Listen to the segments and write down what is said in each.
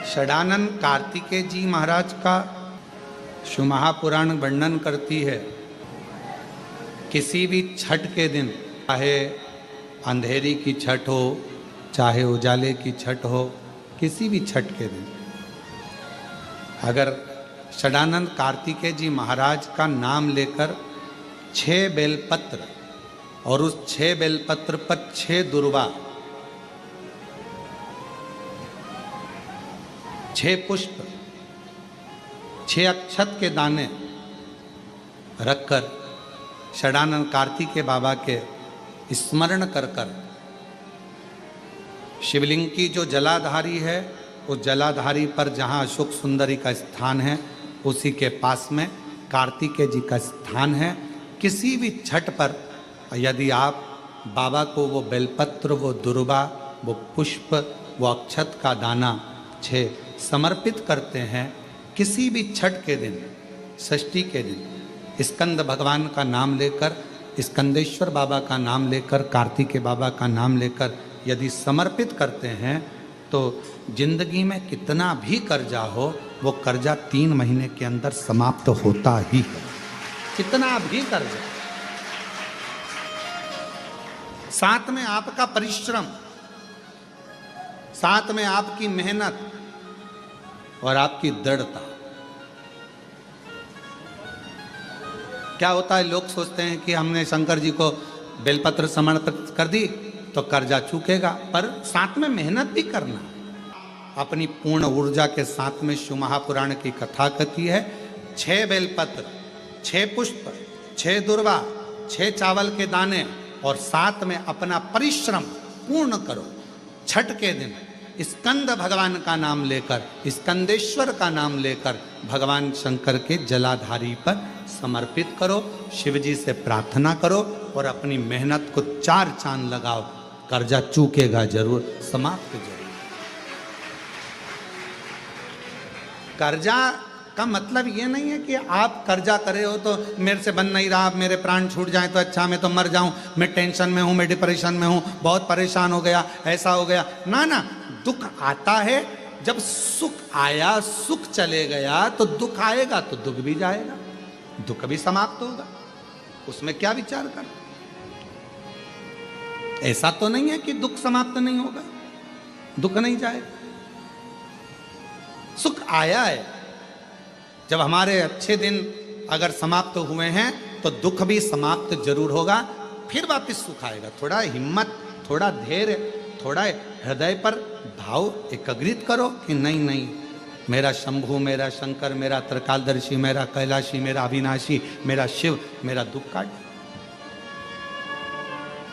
षडानंद कार्तिकेय जी महाराज का शिव महापुराण वर्णन करती है। किसी भी छठ के दिन, चाहे अंधेरी की छठ हो, चाहे उजाले की छठ हो, किसी भी छठ के दिन अगर षडानंद कार्तिकेय जी महाराज का नाम लेकर 6 बेलपत्र और उस 6 बेलपत्र पर 6 दुर्वा, 6 पुष्प, 6 अक्षत के दाने रखकर षडानंद कार्तिकेय बाबा के स्मरण कर कर शिवलिंग की जो जलाधारी है, उस जलाधारी पर जहाँ अशोक सुंदरी का स्थान है, उसी के पास में कार्तिकेय जी का स्थान है। किसी भी छठ पर यदि आप बाबा को वो बेलपत्र, वो दुर्वा, वो पुष्प, वो अक्षत का दाना 6 समर्पित करते हैं, किसी भी छठ के दिन, षष्ठी के दिन स्कंद भगवान का नाम लेकर, स्कंदेश्वर बाबा का नाम लेकर, कार्तिकेय बाबा का नाम लेकर यदि समर्पित करते हैं तो जिंदगी में कितना भी कर्जा हो, वो कर्जा 3 महीने के अंदर समाप्त होता ही है। कितना भी कर्जा, साथ में आपका परिश्रम, साथ में आपकी मेहनत और आपकी दृढ़ता। क्या होता है, लोग सोचते हैं कि हमने शंकर जी को बेलपत्र समर्पित कर दी तो कर्जा चूकेगा, पर साथ में मेहनत भी करना। अपनी पूर्ण ऊर्जा के साथ में शिव महापुराण की कथा कहती है। 6 बेलपत्र, 6 पुष्प, 6 दुर्वा, 6 चावल के दाने और साथ में अपना परिश्रम पूर्ण करो। छठ के दिन स्कंद भगवान का नाम लेकर, स्कंदेश्वर का नाम लेकर भगवान शंकर के जलाधारी पर समर्पित करो, शिव जी से प्रार्थना करो और अपनी मेहनत को 4 चांद लगाओ। कर्जा चूकेगा जरूर, समाप्त जरूर। कर्जा का मतलब ये नहीं है कि आप कर्जा करे हो तो मेरे से बन नहीं रहा, मेरे प्राण छूट जाए तो अच्छा, मैं तो मर जाऊं, मैं टेंशन में हूं, मैं डिप्रेशन में हूं, बहुत परेशान हो गया, ऐसा हो गया। ना ना, दुख आता है। जब सुख आया, सुख चले गया तो दुख आएगा, तो दुख भी जाएगा, दुख भी समाप्त होगा। उसमें क्या विचार कर? ऐसा तो नहीं है कि दुख समाप्त नहीं होगा, दुख नहीं जाएगा। सुख आया है, जब हमारे अच्छे दिन अगर समाप्त हुए हैं तो दुख भी समाप्त जरूर होगा, फिर वापस सुख आएगा। थोड़ा हिम्मत, थोड़ा धैर्य, थोड़ा हृदय पर भाव एकाग्रित करो कि नहीं नहीं, मेरा शंभु, मेरा शंकर, मेरा त्रिकालदर्शी, मेरा कैलाशी, मेरा अविनाशी, मेरा शिव मेरा दुख काट।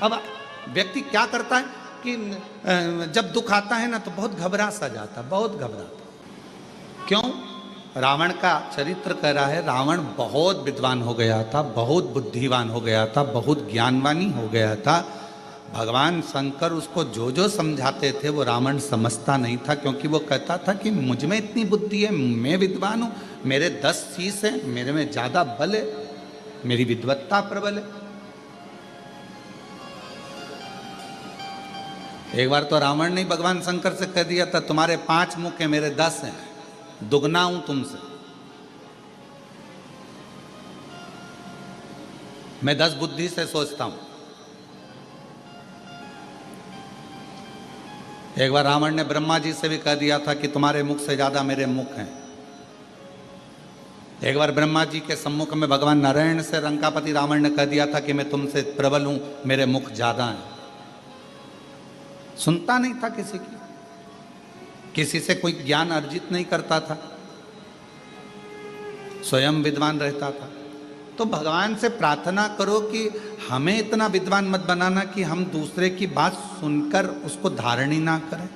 अब व्यक्ति क्या करता है कि जब दुख आता है ना तो बहुत घबरा सा जाता, बहुत घबराता। क्यों? रावण का चरित्र कह रहा है, रावण बहुत विद्वान हो गया था, बहुत बुद्धिवान हो गया था, बहुत ज्ञानवानी हो गया था। भगवान शंकर उसको जो जो समझाते थे वो रावण समझता नहीं था, क्योंकि वो कहता था कि मुझ में इतनी बुद्धि है, मैं विद्वान हूँ, मेरे 10 शीश हैं, मेरे में ज़्यादा बल है, मेरी विद्वत्ता प्रबल है। एक बार तो रावण ने भगवान शंकर से कह दिया था, तुम्हारे 5 मुख हैं, मेरे 10 हैं, दुगना हूं तुमसे, मैं 10 बुद्धि से सोचता हूं। एक बार रावण ने ब्रह्मा जी से भी कह दिया था कि तुम्हारे मुख से ज्यादा मेरे मुख हैं। एक बार ब्रह्मा जी के सम्मुख में भगवान नारायण से रंकापति रावण ने कह दिया था कि मैं तुमसे प्रबल हूं, मेरे मुख ज्यादा हैं। सुनता नहीं था किसी की, किसी से कोई ज्ञान अर्जित नहीं करता था, स्वयं विद्वान रहता था। तो भगवान से प्रार्थना करो कि हमें इतना विद्वान मत बनाना कि हम दूसरे की बात सुनकर उसको धारण ही ना करें।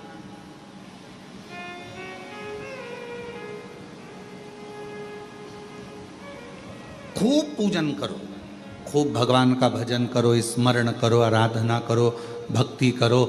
खूब पूजन करो, खूब भगवान का भजन करो, स्मरण करो, आराधना करो, भक्ति करो,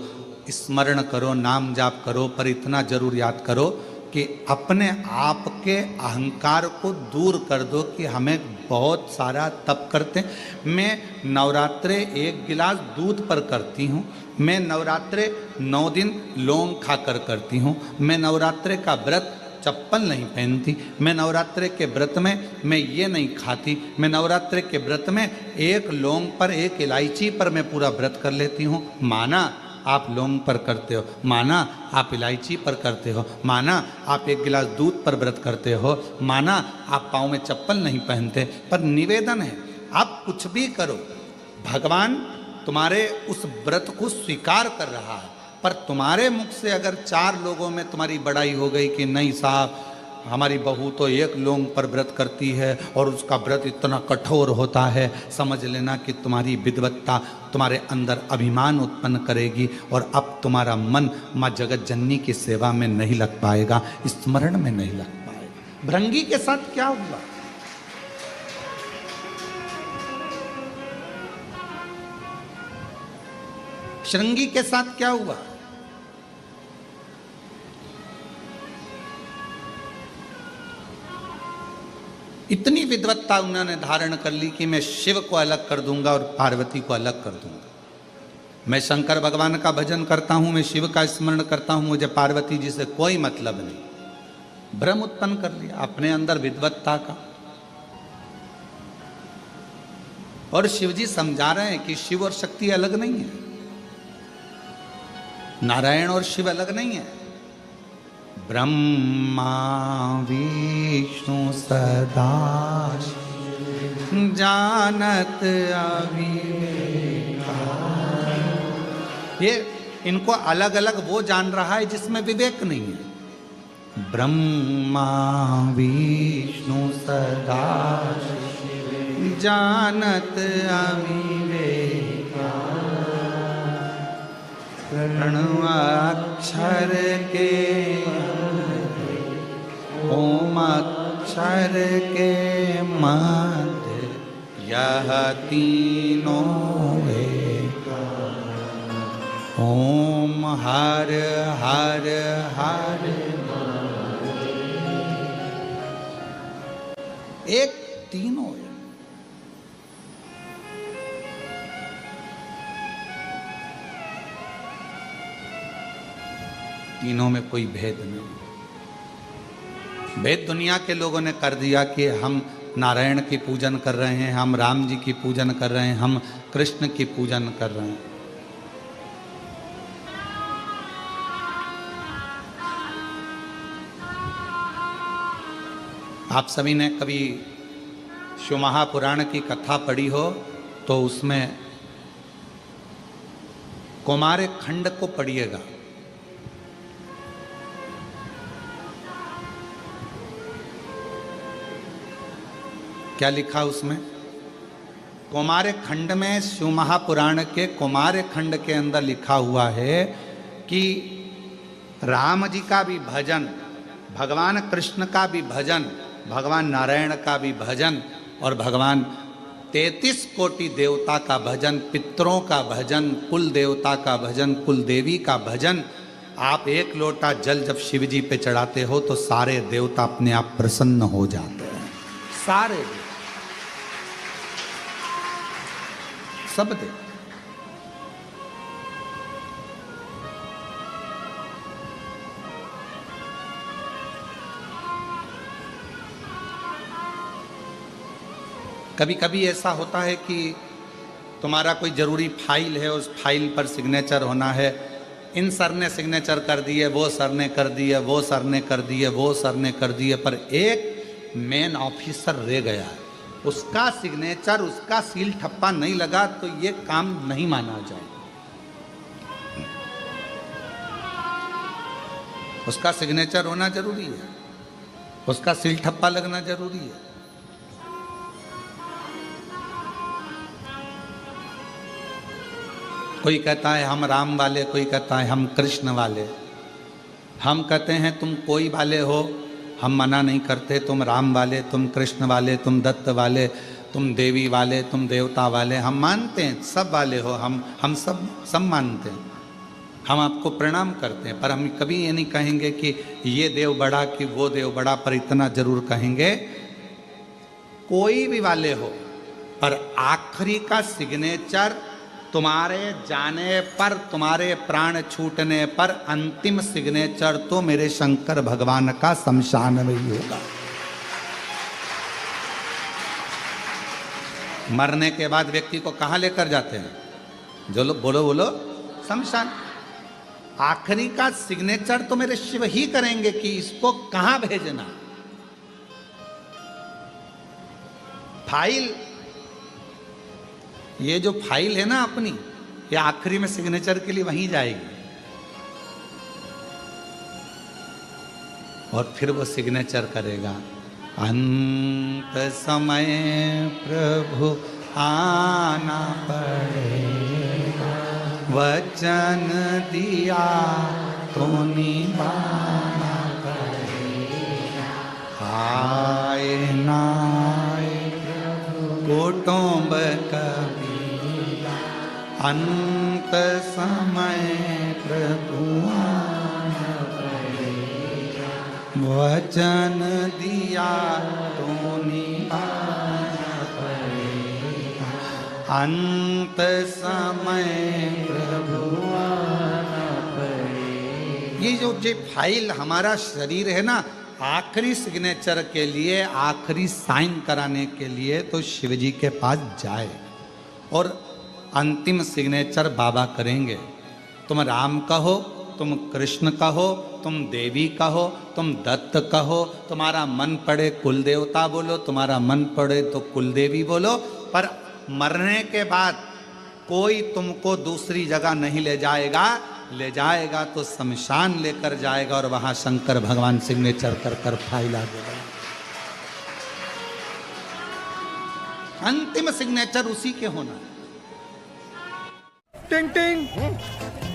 स्मरण करो, नाम जाप करो, पर इतना जरूर याद करो कि अपने आप के अहंकार को दूर कर दो कि हमें बहुत सारा तप करते हैं। मैं नवरात्रे 1 गिलास दूध पर करती हूँ, मैं नवरात्रे 9 दिन लौंग खाकर करती हूँ। मैं नवरात्रे का व्रत चप्पल नहीं पहनती। मैं नवरात्रे के व्रत में मैं ये नहीं खाती। मैं नवरात्रे के व्रत में एक लौंग पर, एक इलायची पर मैं पूरा व्रत कर लेती हूँ। माना आप लौंग पर करते हो, माना आप इलायची पर करते हो, माना आप एक गिलास दूध पर व्रत करते हो, माना आप पाँव में चप्पल नहीं पहनते, पर निवेदन है आप कुछ भी करो, भगवान तुम्हारे उस व्रत को स्वीकार कर रहा है। पर तुम्हारे मुख से अगर 4 लोगों में तुम्हारी बड़ाई हो गई कि नहीं साहब हमारी बहू तो एक लौंग पर व्रत करती है और उसका व्रत इतना कठोर होता है, समझ लेना कि तुम्हारी विद्वत्ता तुम्हारे अंदर अभिमान उत्पन्न करेगी और अब तुम्हारा मन माँ जगत जननी की सेवा में नहीं लग पाएगा, स्मरण में नहीं लग पाएगा। भृंगी के साथ क्या हुआ? श्रृंगी के साथ क्या हुआ? इतनी विद्वत्ता उन्होंने धारण कर ली कि मैं शिव को अलग कर दूंगा और पार्वती को अलग कर दूंगा। मैं शंकर भगवान का भजन करता हूं, मैं शिव का स्मरण करता हूं, मुझे पार्वती जी से कोई मतलब नहीं। भ्रम उत्पन्न कर लिया अपने अंदर विद्वत्ता का। और शिव जी समझा रहे हैं कि शिव और शक्ति अलग नहीं है, नारायण और शिव अलग नहीं है। ब्रह्मा विष्णु सदा जानत अविवेका। ये इनको अलग अलग वो जान रहा है जिसमें विवेक नहीं है। ब्रह्मा विष्णु सदा जानत अविवेका। प्रणवाक्षर के ओम अक्षर के मध्य यह तीनों एक। ओम हर हर हर एक, तीनों एक। तीनों में कोई भेद नहीं। भेद दुनिया के लोगों ने कर दिया कि हम नारायण की पूजन कर रहे हैं, हम राम जी की पूजन कर रहे हैं, हम कृष्ण की पूजन कर रहे हैं। आप सभी ने कभी शिव महापुराण की कथा पढ़ी हो तो उसमें कुमार खंड को पढ़िएगा। क्या लिखा उसमें? कुमार खंड में, शिव महापुराण के कुमार खंड के अंदर लिखा हुआ है कि राम जी का भी भजन, भगवान कृष्ण का भी भजन, भगवान नारायण का भी भजन और भगवान 33 कोटि देवता का भजन, पितरों का भजन, कुल देवता का भजन, कुल देवी का भजन। आप एक लोटा जल जब शिव जी पे चढ़ाते हो तो सारे देवता अपने आप प्रसन्न हो जाते हैं। सारे सब दे। कभी कभी ऐसा होता है कि तुम्हारा कोई ज़रूरी फाइल है, उस फाइल पर सिग्नेचर होना है, इन सर ने सिग्नेचर कर दिए, वो सर ने कर दिए, वो सर ने कर दिए, वो सर ने कर दिए, पर एक मेन ऑफिसर रह गया है, उसका सिग्नेचर, उसका सील ठप्पा नहीं लगा तो ये काम नहीं माना जाए। उसका सिग्नेचर होना जरूरी है, उसका सील ठप्पा लगना जरूरी है। कोई कहता है हम राम वाले, कोई कहता है हम कृष्ण वाले। हम कहते हैं तुम कोई वाले हो, हम मना नहीं करते, तुम राम वाले, तुम कृष्ण वाले, तुम दत्त वाले, तुम देवी वाले, तुम देवता वाले, हम मानते हैं, सब वाले हो, हम सब मानते हैं, हम आपको प्रणाम करते हैं। पर हम कभी ये नहीं कहेंगे कि ये देव बड़ा कि वो देव बड़ा, पर इतना जरूर कहेंगे कोई भी वाले हो, पर आखिरी का सिग्नेचर तुम्हारे जाने पर, तुम्हारे प्राण छूटने पर अंतिम सिग्नेचर तो मेरे शंकर भगवान का शमशान में ही होगा। मरने के बाद व्यक्ति को कहां लेकर जाते हैं? जो लोग बोलो बोलो, शमशान। आखिरी का सिग्नेचर तो मेरे शिव ही करेंगे कि इसको कहां भेजना। फाइल, ये जो फाइल है ना अपनी, ये आखिरी में सिग्नेचर के लिए वहीं जाएगी और फिर वो सिग्नेचर करेगा। अंत समय प्रभु आना पड़ेगा, वचन दिया तो निभाना पड़ेगा। आए ना कुटुंब कबीरा, अंत समय प्रभु आना पड़ेगा, वचन दिया तो निभाना पड़ेगा। अंत समय प्रभु आना पड़ेगा। ये जो फाइल हमारा शरीर है ना, आखिरी सिग्नेचर के लिए, आखिरी साइन कराने के लिए तो शिव जी के पास जाए और अंतिम सिग्नेचर बाबा करेंगे। तुम राम कहो, तुम कृष्ण कहो, तुम देवी कहो, तुम दत्त कहो, तुम्हारा मन पड़े कुल देवता बोलो, तुम्हारा मन पड़े तो कुल देवी बोलो, पर मरने के बाद कोई तुमको दूसरी जगह नहीं ले जाएगा। ले जाएगा तो शमशान लेकर जाएगा और वहां शंकर भगवान सिग्नेचर कर कर फाइल आ देगा। अंतिम सिग्नेचर उसी के होना। टिंग टिंग,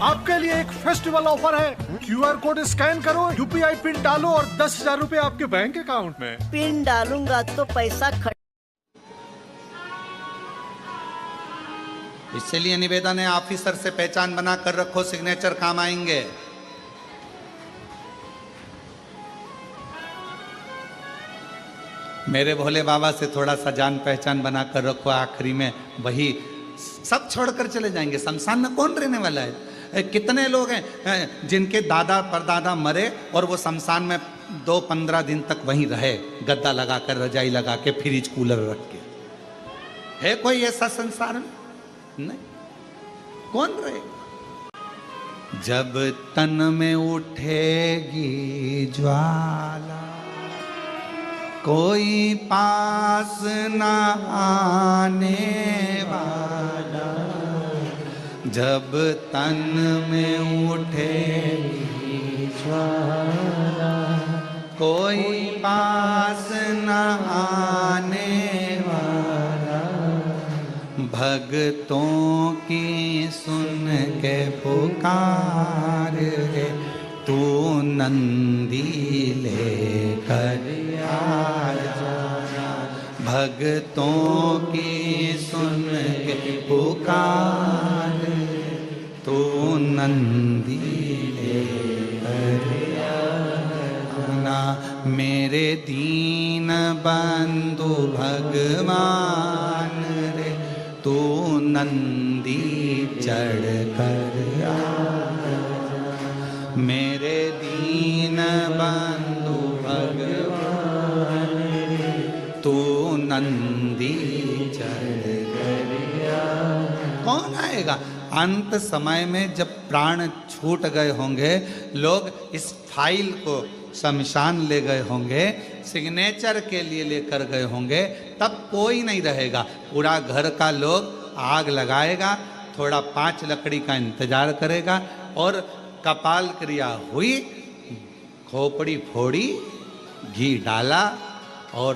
आपके लिए एक फेस्टिवल ऑफर है। QR कोड स्कैन करो, UPI पिन डालो और 10,000 रुपए आपके बैंक अकाउंट में। पिन डालूंगा तो पैसा इसलिए निवेदन है, ऑफिसर से पहचान बना कर रखो, सिग्नेचर काम आएंगे। मेरे भोले बाबा से थोड़ा सा जान पहचान बना कर रखो, आखिरी में वही सब छोड़कर चले जाएंगे। शमशान में कौन रहने वाला है? कितने लोग हैं जिनके दादा परदादा मरे और वो शमशान में 2-15 दिन तक वहीं रहे, गद्दा लगा कर, रजाई लगा के, फ्रिज कूलर रख के। है कोई ऐसा संसार में? नहीं। कौन रहेगा? जब तन में उठेगी ज्वाला, कोई पास न आने वाला। जब तन में उठेगी ज्वाला, कोई पास न आने वाला। भक्तों की सुन के पुकार है, तू नंदी लेकर आजा। भक्तों की सुन के पुकार, तू नंदी लेकर आना। मेरे दीन बंधु भगवान रे, तू नंदी चढ़ कर आजा। मेरे दीन बंधु भगवान रे, तू नंदी चढ़ कर आजा। कौन आएगा? अंत समय में जब प्राण छूट गए होंगे, लोग इस फाइल को शमशान ले गए होंगे, सिग्नेचर के लिए लेकर गए होंगे, तब कोई नहीं रहेगा। पूरा घर का लोग आग लगाएगा, थोड़ा 5 लकड़ी का इंतजार करेगा और कपाल क्रिया हुई, खोपड़ी फोड़ी, घी डाला और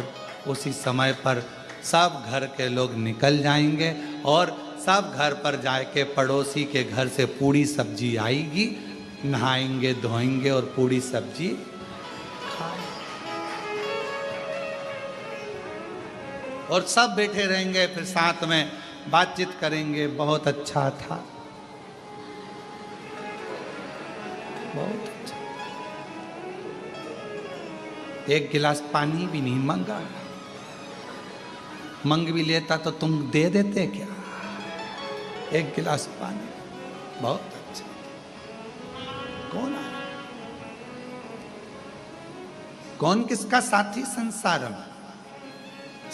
उसी समय पर सब घर के लोग निकल जाएंगे और सब घर पर जाके पड़ोसी के घर से पूड़ी सब्जी आएगी, नहाएंगे धोएंगे और पूड़ी सब्जी खाएंगे और सब बैठे रहेंगे, फिर साथ में बातचीत करेंगे। बहुत अच्छा था, बहुत अच्छा। एक गिलास पानी भी नहीं मांगा, मंग भी लेता तो तुम दे देते क्या? एक गिलास पानी। बहुत अच्छा। कौन आया? कौन किसका साथी संसार में?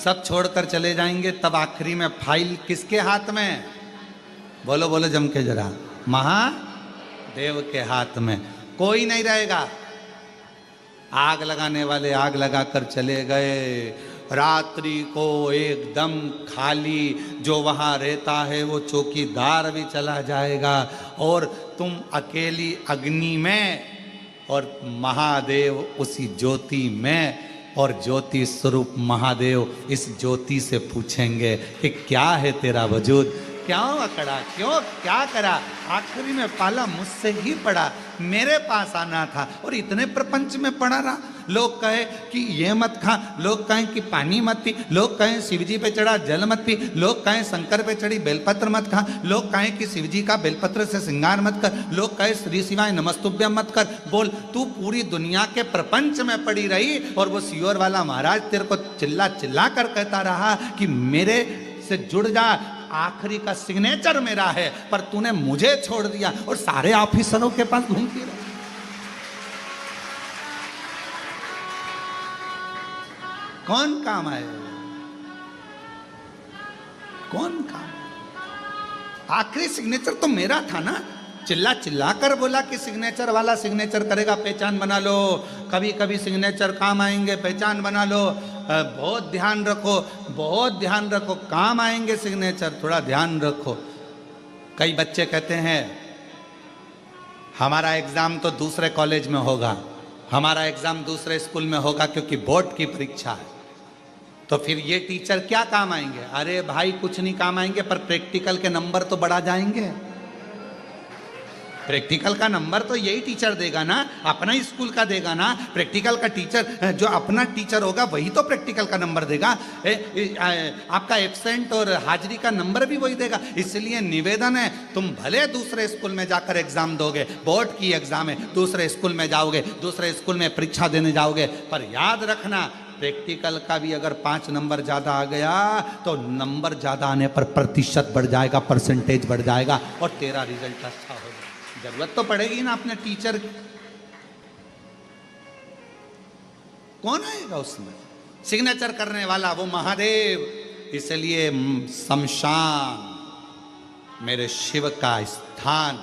सब छोड़कर चले जाएंगे, तब आखिरी में फाइल किसके हाथ में? बोलो बोलो जम के जरा। महादेव के हाथ में। कोई नहीं रहेगा। आग लगाने वाले आग लगाकर चले गए। रात्रि को एकदम खाली, जो वहां रहता है वो चौकीदार भी चला जाएगा, और तुम अकेली अग्नि में और महादेव उसी ज्योति में, और ज्योति स्वरूप महादेव इस ज्योति से पूछेंगे कि क्या है तेरा वजूद, क्यों अकड़ा, क्यों क्या करा, आखिरी में पाला मुझसे ही पड़ा, मेरे पास आना था और इतने प्रपंच में पड़ा रहा। लोग कहे कि ये मत खा, लोग कहें कि पानी मत पी, लोग कहें शिवजी पे चढ़ा जल मत पी, लोग कहें शंकर पे चढ़ी बेलपत्र मत खा, लोग कहें कि शिवजी का बेलपत्र से श्रृंगार मत कर, लोग कहें श्री शिवाय नमस्तुभ्यम मत कर। बोल, तू पूरी दुनिया के प्रपंच में पड़ी रही और वो सियोर वाला महाराज तेरे को चिल्ला चिल्ला कर कहता रहा कि मेरे से जुड़ जा, आखिरी का सिग्नेचर मेरा है, पर तूने मुझे छोड़ दिया और सारे ऑफिसरों के पास घूमती रही। कौन काम आए? कौन काम? आखिरी सिग्नेचर तो मेरा था ना। चिल्ला चिल्ला कर बोला कि सिग्नेचर वाला सिग्नेचर करेगा, पहचान बना लो। कभी कभी सिग्नेचर काम आएंगे, पहचान बना लो। बहुत ध्यान रखो, बहुत ध्यान रखो, काम आएंगे सिग्नेचर, थोड़ा ध्यान रखो। कई बच्चे कहते हैं हमारा एग्जाम तो दूसरे कॉलेज में होगा, हमारा एग्जाम दूसरे स्कूल में होगा क्योंकि बोर्ड की परीक्षा है, तो फिर ये टीचर क्या काम आएंगे? अरे भाई कुछ नहीं काम आएंगे, पर प्रैक्टिकल के नंबर तो बढ़ा जाएंगे। प्रैक्टिकल का नंबर तो यही टीचर देगा ना, अपना ही स्कूल का देगा ना। प्रैक्टिकल का टीचर जो अपना टीचर होगा वही तो प्रैक्टिकल का नंबर देगा। आपका एब्सेंट और हाजिरी का नंबर भी वही देगा। इसलिए निवेदन है, तुम भले दूसरे स्कूल में जाकर एग्जाम दोगे, बोर्ड की एग्जाम है, दूसरे स्कूल में जाओगे, दूसरे स्कूल में परीक्षा देने जाओगे, पर याद रखना प्रैक्टिकल का भी अगर 5 नंबर ज़्यादा आ गया तो नंबर ज़्यादा आने पर प्रतिशत बढ़ जाएगा, परसेंटेज बढ़ जाएगा और तेरा रिजल्ट अच्छा होगा। जरूरत तो पड़ेगी ना अपने टीचर की। कौन आएगा उसमें? सिग्नेचर करने वाला वो महादेव। इसलिए शमशान मेरे शिव का स्थान,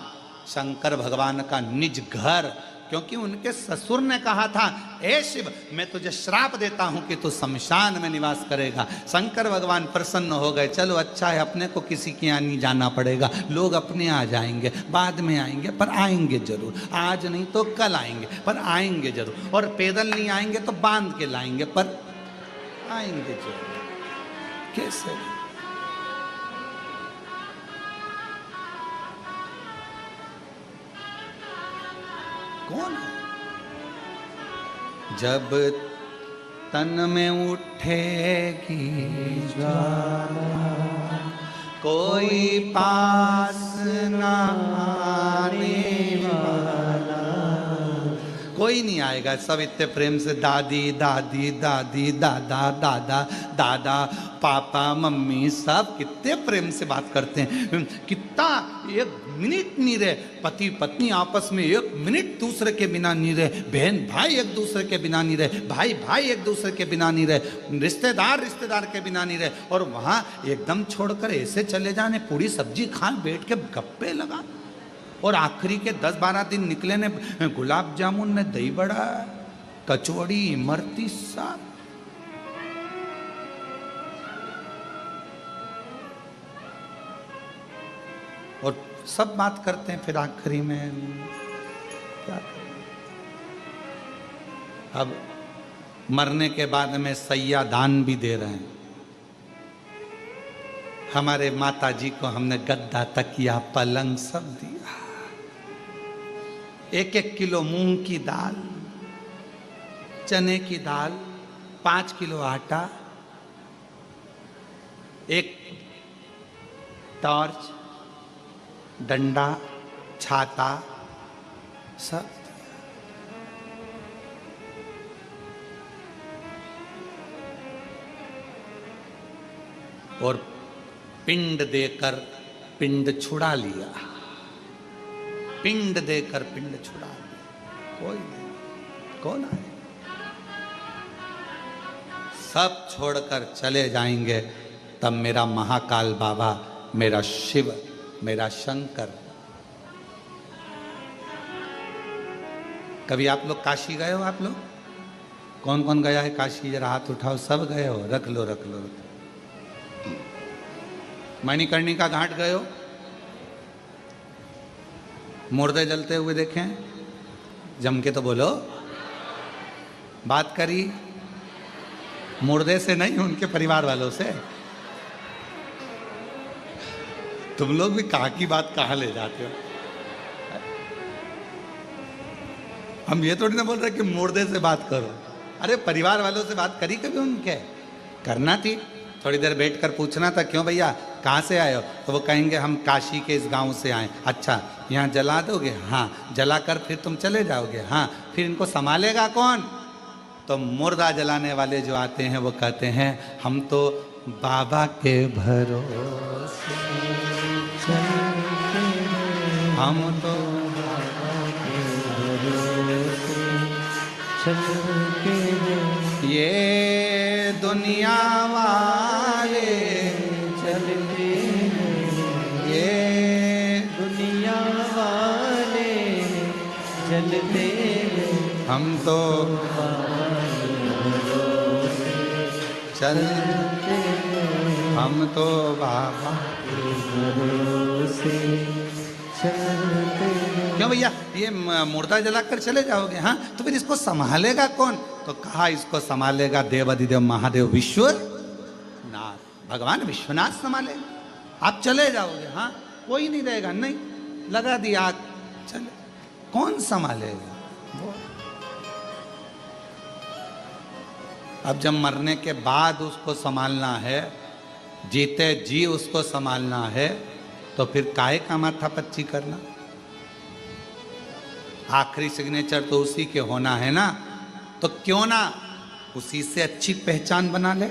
शंकर भगवान का निज घर, क्योंकि उनके ससुर ने कहा था, ए शिव मैं तुझे श्राप देता हूं कि तू शमशान में निवास करेगा। शंकर भगवान प्रसन्न हो गए, चलो अच्छा है, अपने को किसी के यहाँ नहीं जाना पड़ेगा, लोग अपने आ जाएंगे, बाद में आएंगे, पर आएंगे जरूर, आज नहीं तो कल आएंगे, पर आएंगे जरूर, और पैदल नहीं आएंगे तो बांध के लाएंगे, पर आएंगे जरूर। कैसे? कौन? जब तन में उठेगी ज्वाला, कोई पास ना आने वाला, कोई नहीं आएगा। सब इतने प्रेम से दादी दादी दादी, दादा दादा दादा, पापा मम्मी, सब कितने प्रेम से बात करते हैं। कितना एक मिनट नहीं रहे, पति पत्नी आपस में एक मिनट दूसरे के बिना नहीं रहे, बहन भाई एक दूसरे के बिना नहीं रहे, भाई भाई एक दूसरे के बिना नहीं रहे, रिश्तेदार रिश्तेदार के बिना नहीं रहे, और वहाँ एकदम छोड़कर ऐसे चले जाने, पूरी सब्जी खान बैठ के गप्पे लगा, और आखिरी के 10-12 दिन निकले ने गुलाब जामुन ने, दही बड़ा, कचौड़ी, इमरती, साग। और सब बात करते हैं, फिर आखिरी में क्या करें? अब मरने के बाद में सैया दान भी दे रहे हैं। हमारे माता जी को हमने गद्दा, तकिया, पलंग सब दिया। 1-1 किलो मूंग की दाल, चने की दाल, 5 किलो आटा, एक टॉर्च, डंडा, छाता, सब। और पिंड देकर पिंड छुड़ा लिया, पिंड देकर पिंड छुड़ा लिया। कोई नहीं, कौन आए? सब छोड़कर चले जाएंगे, तब मेरा महाकाल बाबा, मेरा शिव, मेरा शंकर। कभी आप लोग काशी गए हो? आप लोग कौन कौन गया है काशी? जरा हाथ उठाओ। सब गए हो? रख लो रख लो। मणिकर्णिका घाट गए हो? मुर्दे जलते हुए देखें? जम के तो बोलो। बात करी मुर्दे से नहीं, उनके परिवार वालों से। तुम लोग भी कहाँ की बात कहाँ ले जाते हो? हम ये थोड़ी ना बोल रहे कि मुर्दे से बात करो। अरे परिवार वालों से बात करी कभी उनके? करना थी। थोड़ी देर बैठकर पूछना था, क्यों भैया कहाँ से आए हो? तो वो कहेंगे हम काशी के इस गांव से आए। अच्छा, यहाँ जला दोगे? हाँ। जलाकर फिर तुम चले जाओगे? हाँ। फिर इनको संभालेगा कौन? तो मुर्दा जलाने वाले जो आते हैं वो कहते हैं हम तो बाबा के भरोसे चलते, हम तो बाबा के भरोसे चलते, ये दुनिया वाले चलते, ये दुनिया वाले चलते, हम तो चलते, हम तो बाबा के भरोसे चलते। क्यों भैया ये मुर्दा जलाकर चले जाओगे? हाँ। तो फिर इसको संभालेगा कौन? तो कहा इसको संभालेगा देवाधिदेव महादेव विश्वनाथ, भगवान विश्वनाथ संभालेगा। आप चले जाओगे? हाँ। कोई नहीं रहेगा? नहीं। लगा दी आग, चले। कौन संभालेगा? वो। अब जब मरने के बाद उसको संभालना है, जीते जी उसको संभालना है, तो फिर काहे का माथा पच्ची करना? आखिरी सिग्नेचर तो उसी के होना है ना, तो क्यों ना उसी से अच्छी पहचान बना ले।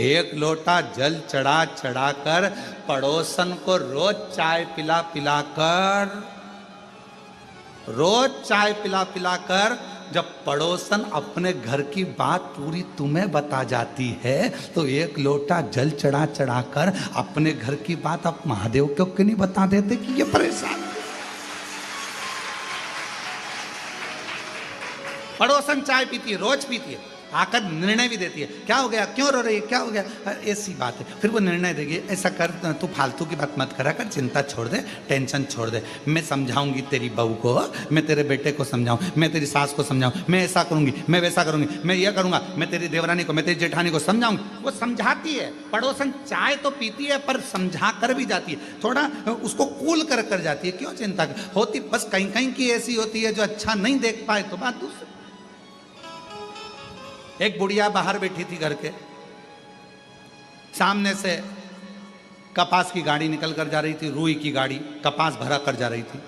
एक लोटा जल चढ़ा चढ़ा कर पड़ोसन को रोज चाय पिला पिला कर, रोज चाय पिला पिला कर जब पड़ोसन अपने घर की बात पूरी तुम्हें बता जाती है, तो एक लोटा जल चढ़ा चढ़ा कर अपने घर की बात आप महादेव को क्यों नहीं बता देते कि ये परेशान? पड़ोसन चाय पीती है, रोज पीती है, आकर निर्णय भी देती है, क्या हो गया, क्यों रो रही है, क्या हो गया, ऐसी बात है। फिर वो निर्णय देगी, ऐसा कर, तू फालतू की बात मत करा कर, चिंता छोड़ दे, टेंशन छोड़ दे, मैं समझाऊंगी तेरी बहू को, मैं तेरे बेटे को समझाऊं, मैं तेरी सास को समझाऊं, मैं ऐसा करूंगी, मैं वैसा करूंगी, मैं ये करूंगा, मैं तेरी देवरानी को, मैं तेरी जेठानी को समझाऊंगी। वो समझाती है। पड़ोसन चाय तो पीती है पर समझा कर भी जाती है, थोड़ा उसको कूल कर जाती है। क्यों चिंता होती? बस कहीं कहीं की ऐसी होती है जो अच्छा नहीं देख पाए तो बात दूसरी। एक बुढ़िया बाहर बैठी थी घर के सामने से, कपास की गाड़ी निकल कर जा रही थी, रुई की गाड़ी कपास भरा कर जा रही थी।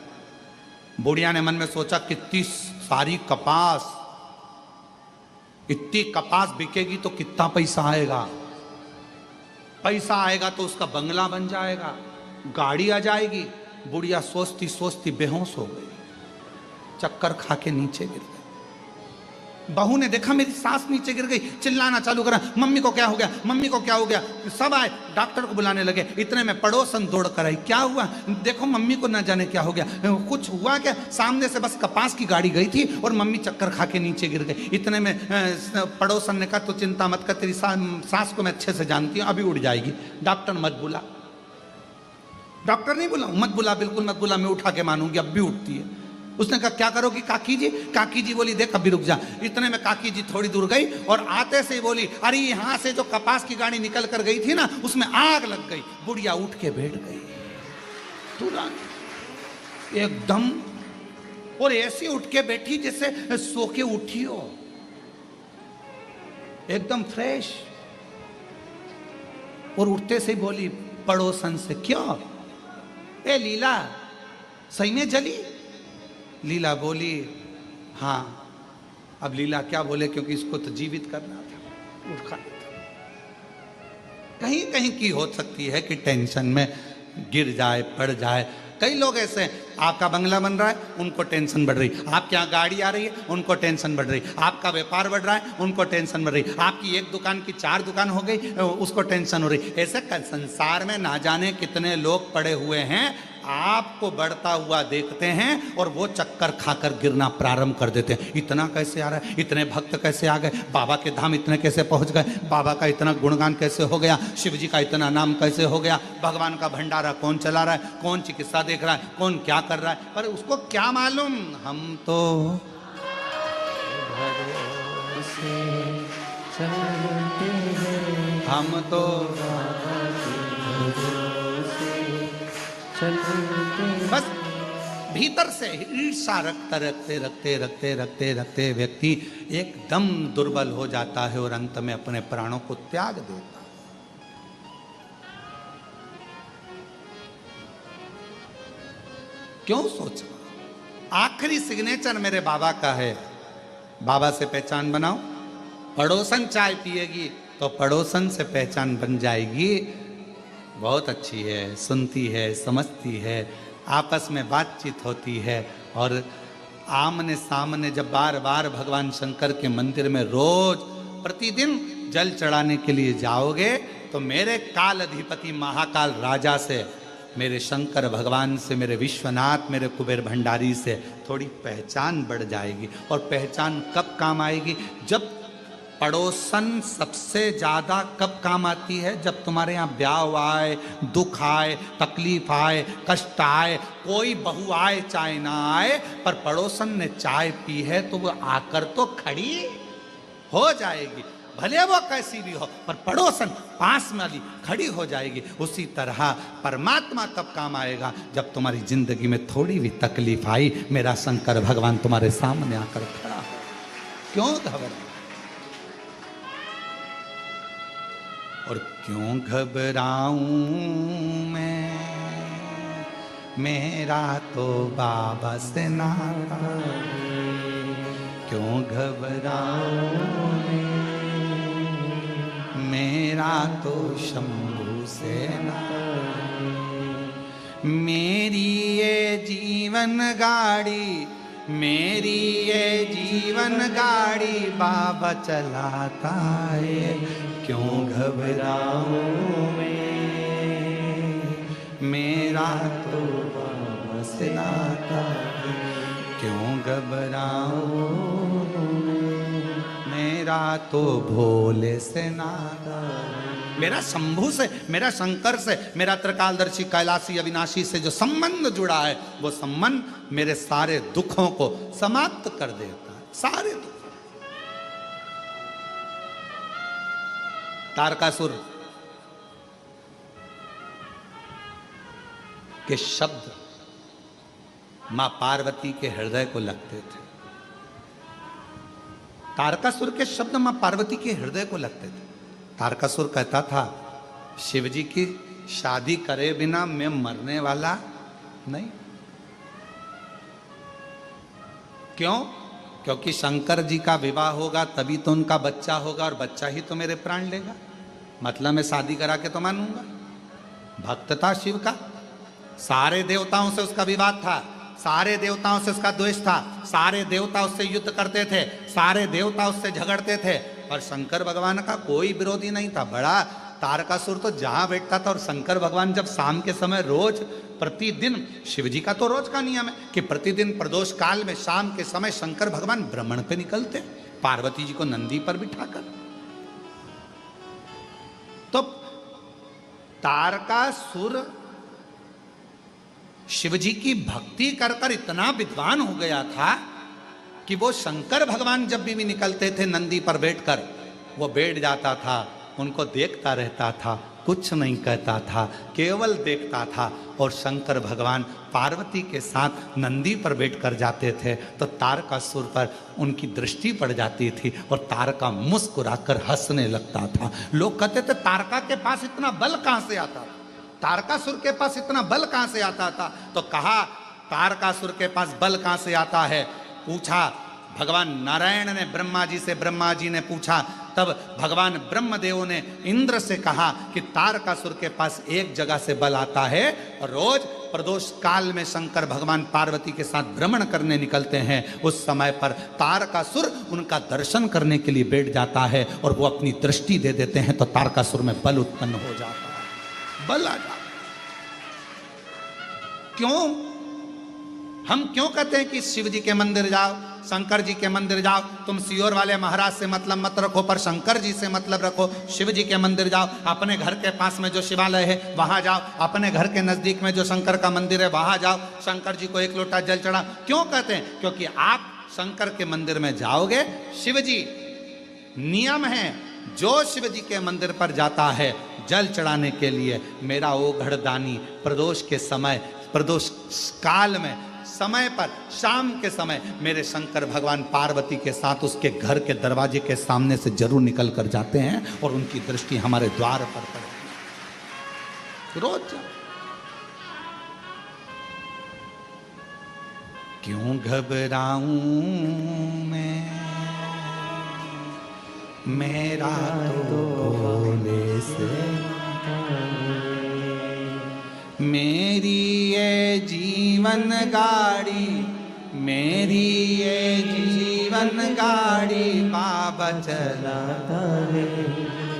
बुढ़िया ने मन में सोचा कितनी सारी कपास, इतनी कपास बिकेगी तो कितना पैसा आएगा, पैसा आएगा तो उसका बंगला बन जाएगा, गाड़ी आ जाएगी। बुढ़िया सोचती सोचती बेहोश हो गई, चक्कर खा के नीचे गिर गई। बहू ने देखा मेरी सास नीचे गिर गई, चिल्लाना चालू करा, मम्मी को क्या हो गया, मम्मी को क्या हो गया। सब आए, डॉक्टर को बुलाने लगे। इतने में पड़ोसन दौड़ कर आई, क्या हुआ, देखो मम्मी को ना जाने क्या हो गया, कुछ हुआ क्या। सामने से बस कपास की गाड़ी गई थी और मम्मी चक्कर खा के नीचे गिर गई। इतने में पड़ोसन ने कहा तो चिंता मत कर, तेरी सास को मैं अच्छे से जानती हूँ, अभी उड़ जाएगी, डॉक्टर मत बुला। डॉक्टर नहीं बुलाऊं? मत बुला, बिल्कुल मत बुला, मैं उठा के मानूंगी, अब भी उठती है। उसने कहा क्या करोगी काकी जी? काकी जी बोली देख अभी रुक जा। इतने में काकी जी थोड़ी दूर गई और आते से ही बोली, अरे यहाँ से जो कपास की गाड़ी निकल कर गई थी ना, उसमें आग लग गई। बुढ़िया उठ के बैठ गई तुरंत एकदम, और ऐसी उठ के बैठी जैसे सो के उठी हो, एकदम फ्रेश। और उठते से ही बोली पड़ोसन से, क्यों ए लीला सही में जली? लीला बोली हाँ। अब लीला क्या बोले, क्योंकि इसको तो जीवित करना था, उठाना था। कहीं कहीं की हो सकती है कि टेंशन में गिर जाए, पड़ जाए। कई लोग ऐसे हैं, आपका बंगला बन रहा है, उनको टेंशन बढ़ रही, आपके यहाँ गाड़ी आ रही है, उनको टेंशन बढ़ रही, आपका व्यापार बढ़ रहा है, उनको टेंशन बढ़ रही, आपकी एक दुकान की 4 दुकान हो गई, उसको टेंशन हो रही। ऐसे संसार में ना जाने कितने लोग पड़े हुए हैं, आपको बढ़ता हुआ देखते हैं और वो चक्कर खाकर गिरना प्रारंभ कर देते हैं। इतना कैसे आ रहा है, इतने भक्त कैसे आ गए, बाबा के धाम इतने कैसे पहुंच गए, बाबा का इतना गुणगान कैसे हो गया, शिव जी का इतना नाम कैसे हो गया, भगवान का भंडारा कौन चला रहा है, कौन चिकित्सा देख रहा है, कौन क्या कर रहा है, पर उसको क्या मालूम। हम तो बस भीतर से ईर्षा रखते रखते रखते रखते रखते रखते व्यक्ति एकदम दुर्बल हो जाता है और अंत में अपने प्राणों को त्याग देता है। क्यों सोच, आखिरी सिग्नेचर मेरे बाबा का है, बाबा से पहचान बनाओ। पड़ोसन चाय पिएगी तो पड़ोसन से पहचान बन जाएगी। बहुत अच्छी है, सुनती है, समझती है, आपस में बातचीत होती है और आमने सामने जब बार बार भगवान शंकर के मंदिर में रोज प्रतिदिन जल चढ़ाने के लिए जाओगे तो मेरे काल अधिपति महाकाल राजा से, मेरे शंकर भगवान से, मेरे विश्वनाथ, मेरे कुबेर भंडारी से थोड़ी पहचान बढ़ जाएगी। और पहचान कब काम आएगी, जब पड़ोसन सबसे ज़्यादा कब काम आती है, जब तुम्हारे यहाँ ब्याह आए, दुख आए, तकलीफ आए, कष्ट आए, कोई बहू आए चाहे ना आए, पर पड़ोसन ने चाय पी है तो वो आकर तो खड़ी हो जाएगी, भले वो कैसी भी हो, पर पड़ोसन पास में वाली खड़ी हो जाएगी। उसी तरह परमात्मा कब काम आएगा, जब तुम्हारी जिंदगी में थोड़ी भी तकलीफ आई, मेरा शंकर भगवान तुम्हारे सामने आकर खड़ा हो। क्यों घबराए और क्यों घबराऊं मैं, मेरा तो बाबा से नाता, क्यों घबराऊं मेरा तो शंभू से नाता। मेरी ये जीवन गाड़ी, मेरी ये जीवन गाड़ी बाबा चलाता है, क्यों घबराऊं मैं, मेरा तो बाबा से नाता है, क्यों घबराऊं मेरा तो भोले से नाता है। मेरा शंभू से, मेरा शंकर से, मेरा त्रिकालदर्शी कैलाशी अविनाशी से जो संबंध जुड़ा है, वो संबंध मेरे सारे दुखों को समाप्त कर देता है, सारे दुख। तारकासुर के शब्द मां पार्वती के हृदय को लगते थे। तारकासुर के शब्द मां पार्वती के हृदय को लगते थे। तारकासुर कहता था, शिवजी की शादी करे बिना मैं मरने वाला नहीं। क्यों? क्योंकि शंकर जी का विवाह होगा तभी तो उनका बच्चा होगा और बच्चा ही तो मेरे प्राण लेगा, मतलब मैं शादी करा के तो मानूंगा। भक्त था शिव का, सारे देवताओं से उसका विवाद था, सारे देवताओं से उसका द्वेष था, सारे देवता उससे युद्ध करते थे, सारे देवता उससे झगड़ते थे, और शंकर भगवान का कोई विरोधी नहीं था। बड़ा तारकासुर तो जहां बैठता था, और शंकर भगवान जब शाम के समय रोज प्रतिदिन, शिवजी का तो रोज का नियम है कि प्रतिदिन प्रदोष काल में शाम के समय शंकर भगवान भ्रमण पे निकलते, पार्वती जी को नंदी पर बिठाकर। तो तारकासुर शिवजी की भक्ति कर कर इतना विद्वान हो गया था कि वो शंकर भगवान जब भी निकलते थे नंदी पर बैठकर, वो बैठ जाता था, उनको देखता रहता था, कुछ नहीं कहता था, केवल देखता था। और शंकर भगवान पार्वती के साथ नंदी पर बैठकर जाते थे तो तारकासुर पर उनकी दृष्टि पड़ जाती थी और तारका मुस्कुराकर हंसने लगता था। लोग कहते थे तारका के पास इतना बल कहां से आता था, तारकासुर के पास इतना बल कहां से आता था? तो कहा तारकासुर के पास बल कहां से आता है? पूछा भगवान नारायण ने ब्रह्मा जी से, ब्रह्मा जी ने पूछा, तब भगवान ब्रह्मदेव ने इंद्र से कहा कि तारकासुर के पास एक जगह से बल आता है और रोज प्रदोष काल में शंकर भगवान पार्वती के साथ भ्रमण करने निकलते हैं। उस समय पर तारकासुर उनका दर्शन करने के लिए बैठ जाता है और वो अपनी दृष्टि दे देते हैं तो तारकासुर में बल उत्पन्न हो जाता है, बल आ जाता। क्यों हम क्यों कहते हैं कि शिव जी के मंदिर जाओ, शंकर जी के मंदिर जाओ? तुम सियोर वाले महाराज से मतलब मत रखो, पर शंकर जी से मतलब रखो। शिव जी के मंदिर जाओ, अपने घर के पास में जो शिवालय है वहां जाओ, अपने घर के नजदीक में जो शंकर का मंदिर है वहां जाओ, शंकर जी को एक लोटा जल चढ़ा। क्यों कहते हैं? क्योंकि आप शंकर के मंदिर में जाओगे, शिव जी नियम है, जो शिव जी के मंदिर पर जाता है जल चढ़ाने के लिए, मेरा ओघड़ दानी प्रदोष के समय, प्रदोष काल में समय पर शाम के समय मेरे शंकर भगवान पार्वती के साथ उसके घर के दरवाजे के सामने से जरूर निकल कर जाते हैं और उनकी दृष्टि हमारे द्वार पर पड़ती है। रोज क्यों घबराऊं मैं, मेरा तो भोले से, मेरी ये जीवन गाड़ी, मेरी ये जीवन गाड़ी बाबा चलाता है,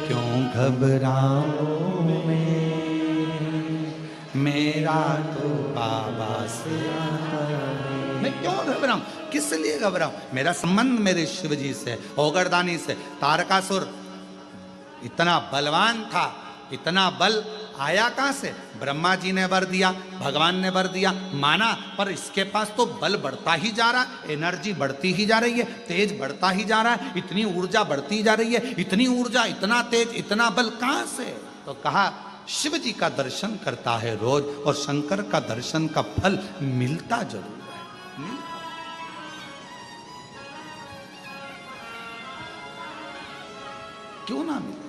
क्यों घबराऊं मेरा तो बाबा से। मैं क्यों घबराऊं? किस लिए घबराऊं? मेरा संबंध मेरे शिव जी से, ओगरदानी से। तारकासुर इतना बलवान था, इतना बल आया कहां से? ब्रह्मा जी ने वर दिया, भगवान ने वर दिया, माना, पर इसके पास तो बल बढ़ता ही जा रहा, एनर्जी बढ़ती ही जा रही है, तेज बढ़ता ही जा रहा है, इतनी ऊर्जा बढ़ती जा रही है, इतनी ऊर्जा, इतना तेज, इतना बल कहां से? तो कहा शिव जी का दर्शन करता है रोज और शंकर का दर्शन का फल मिलता जरूर है, मिलता। क्यों ना मिले?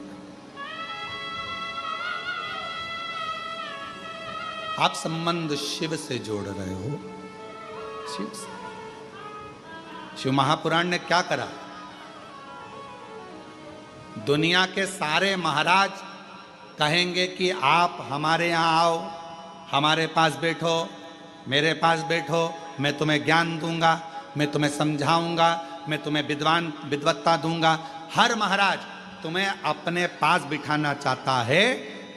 आप संबंध शिव से जोड़ रहे हो, शिव से। शिव महापुराण ने क्या करा? दुनिया के सारे महाराज कहेंगे कि आप हमारे यहाँ आओ, हमारे पास बैठो, मेरे पास बैठो, मैं तुम्हें ज्ञान दूंगा, मैं तुम्हें समझाऊंगा, मैं तुम्हें विद्वत्ता दूंगा। हर महाराज तुम्हें अपने पास बिठाना चाहता है,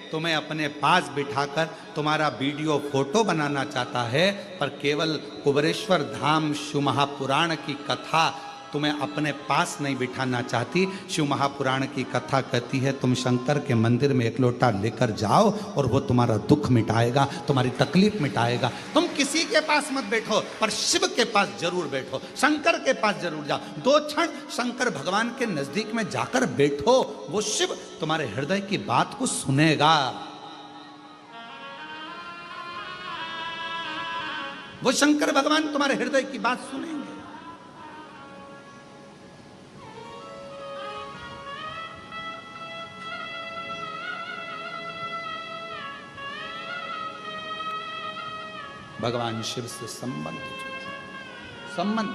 तुम्हें अपने पास बिठाकर तुम्हारा वीडियो फोटो बनाना चाहता है, पर केवल कुबेरेश्वर धाम शिव महापुराण की कथा तुम्हें अपने पास नहीं बिठाना चाहती। शिव महापुराण की कथा कहती है तुम शंकर के मंदिर में एक लोटा लेकर जाओ और वो तुम्हारा दुख मिटाएगा, तुम्हारी तकलीफ मिटाएगा। तुम किसी के पास मत बैठो, पर शिव के पास जरूर बैठो, शंकर के पास जरूर जाओ। 2 क्षण शंकर भगवान के नजदीक में जाकर बैठो, वो शिव तुम्हारे हृदय की बात को सुनेगा, वो शंकर भगवान तुम्हारे हृदय की बात सुनेंगे। भगवान शिव से संबंध, संबंध।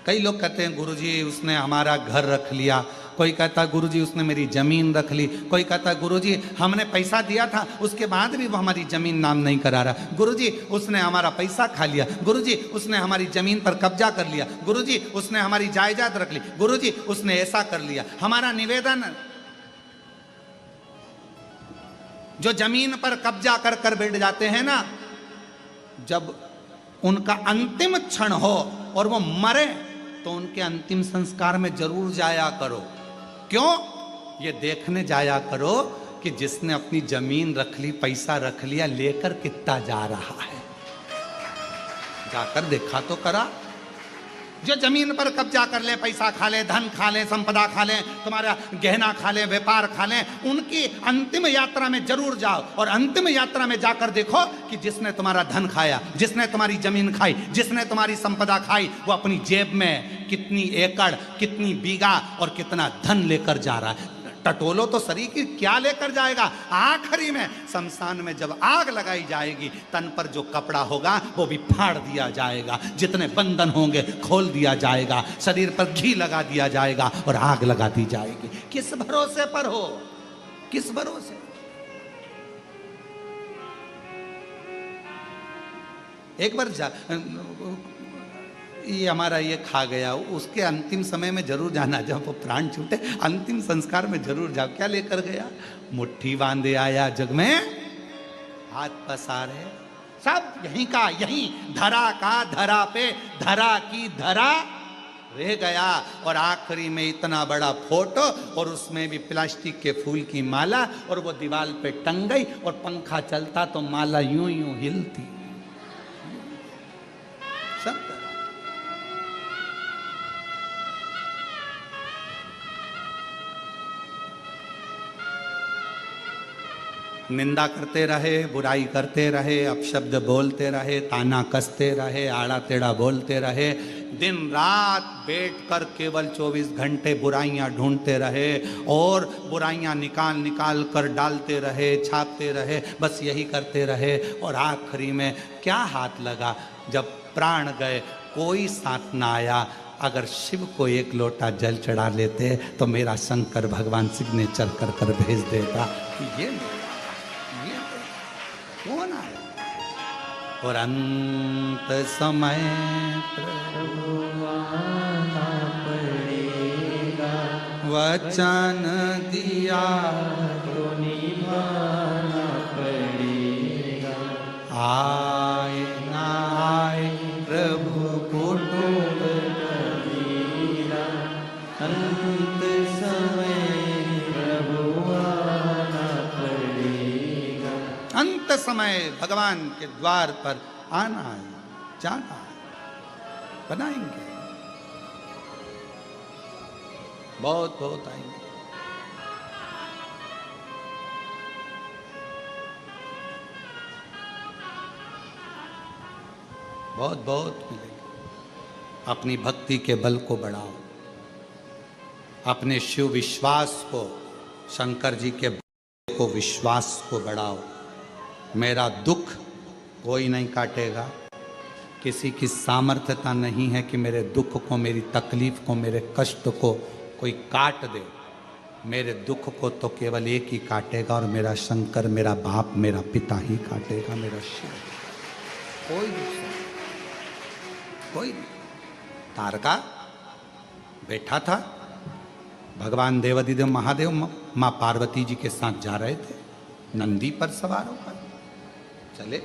कई लोग कहते हैं गुरुजी उसने हमारा घर रख लिया, कोई कहता है गुरुजी उसने मेरी जमीन रख ली, कोई कहता है गुरुजी हमने पैसा दिया था उसके बाद भी वो हमारी जमीन नाम नहीं करा रहा, गुरुजी उसने हमारा पैसा खा लिया, गुरुजी उसने हमारी जमीन पर कब्जा कर लिया, गुरुजी उसने हमारी जायदाद रख ली, गुरुजी उसने ऐसा कर लिया। हमारा निवेदन, जो जमीन पर कब्जा कर कर बैठ जाते हैं ना, जब उनका अंतिम क्षण हो और वो मरे तो उनके अंतिम संस्कार में जरूर जाया करो। क्यों? ये देखने जाया करो कि जिसने अपनी जमीन रख ली, पैसा रख लिया, लेकर कितना जा रहा है। जाकर देखा तो करा। जो जमीन पर कब्जा कर ले, पैसा खा ले, धन खा ले, संपदा खा ले, तुम्हारा गहना खा ले, व्यापार खा ले, उनकी अंतिम यात्रा में जरूर जाओ और अंतिम यात्रा में जाकर देखो कि जिसने तुम्हारा धन खाया, जिसने तुम्हारी जमीन खाई, जिसने तुम्हारी संपदा खाई, वो अपनी जेब में कितनी एकड़, कितनी बीघा और कितना धन लेकर जा रहा है। टटोलो तो शरीर की क्या लेकर जाएगा। आखिरी में शमशान में जब आग लगाई जाएगी, तन पर जो कपड़ा होगा वो भी फाड़ दिया जाएगा, जितने बंधन होंगे खोल दिया जाएगा, शरीर पर घी लगा दिया जाएगा और आग लगा दी जाएगी। किस भरोसे पर हो, किस भरोसे? एक बार ये हमारा ये खा गया, उसके अंतिम समय में जरूर जाना, जब वो प्राण छूटे अंतिम संस्कार में जरूर जाओ। क्या लेकर गया? मुट्ठी बांधे आया जग में हाथ पसारे, सब यहीं का यहीं, धरा का धरा पे, धरा की धरा रह गया। और आखिरी में इतना बड़ा फोटो और उसमें भी प्लास्टिक के फूल की माला, और वो दीवार पे टंग गई और पंखा चलता तो माला यूं यूं हिलती। सब निंदा करते रहे, बुराई करते रहे, अपशब्द बोलते रहे, ताना कसते रहे, आड़ा टेढ़ा बोलते रहे, दिन रात बैठकर केवल 24 घंटे बुराइयां ढूंढते रहे और बुराइयां निकाल निकाल कर डालते रहे, छापते रहे, बस यही करते रहे। और आखिरी में क्या हाथ लगा? जब प्राण गए कोई साथ ना आया। अगर शिव को एक लोटा जल चढ़ा लेते तो मेरा शंकर भगवान सिग्नेचर कर कर भेज देता कि ये कौन आया। और अंत समय प्रभु आना पड़ेगा, वचन दिया तो निभाना पड़ेगा। आए ना आए प्रभु कुटुंब कबीरा, अंत समय प्रभु आना पड़ेगा। अंत समय भगवान के द्वार पर आना है, जाना है, बनाएंगे, बहुत बहुत आएंगे। बहुत बहुत मिलेंगे। अपनी भक्ति के बल को बढ़ाओ, अपने शिव विश्वास को, शंकर जी के को विश्वास को बढ़ाओ। मेरा दुख कोई नहीं काटेगा, किसी की सामर्थ्यता नहीं है कि मेरे दुख को, मेरी तकलीफ को, मेरे कष्ट को कोई काट दे। मेरे दुख को तो केवल एक ही काटेगा और मेरा शंकर, मेरा बाप, मेरा पिता ही काटेगा, मेरा शिव। कोई दूसरा कोई नहीं। तारका बैठा था, भगवान देवाधिदेव महादेव माँ पार्वती जी के साथ जा रहे थे, नंदी पर सवार होकर चले।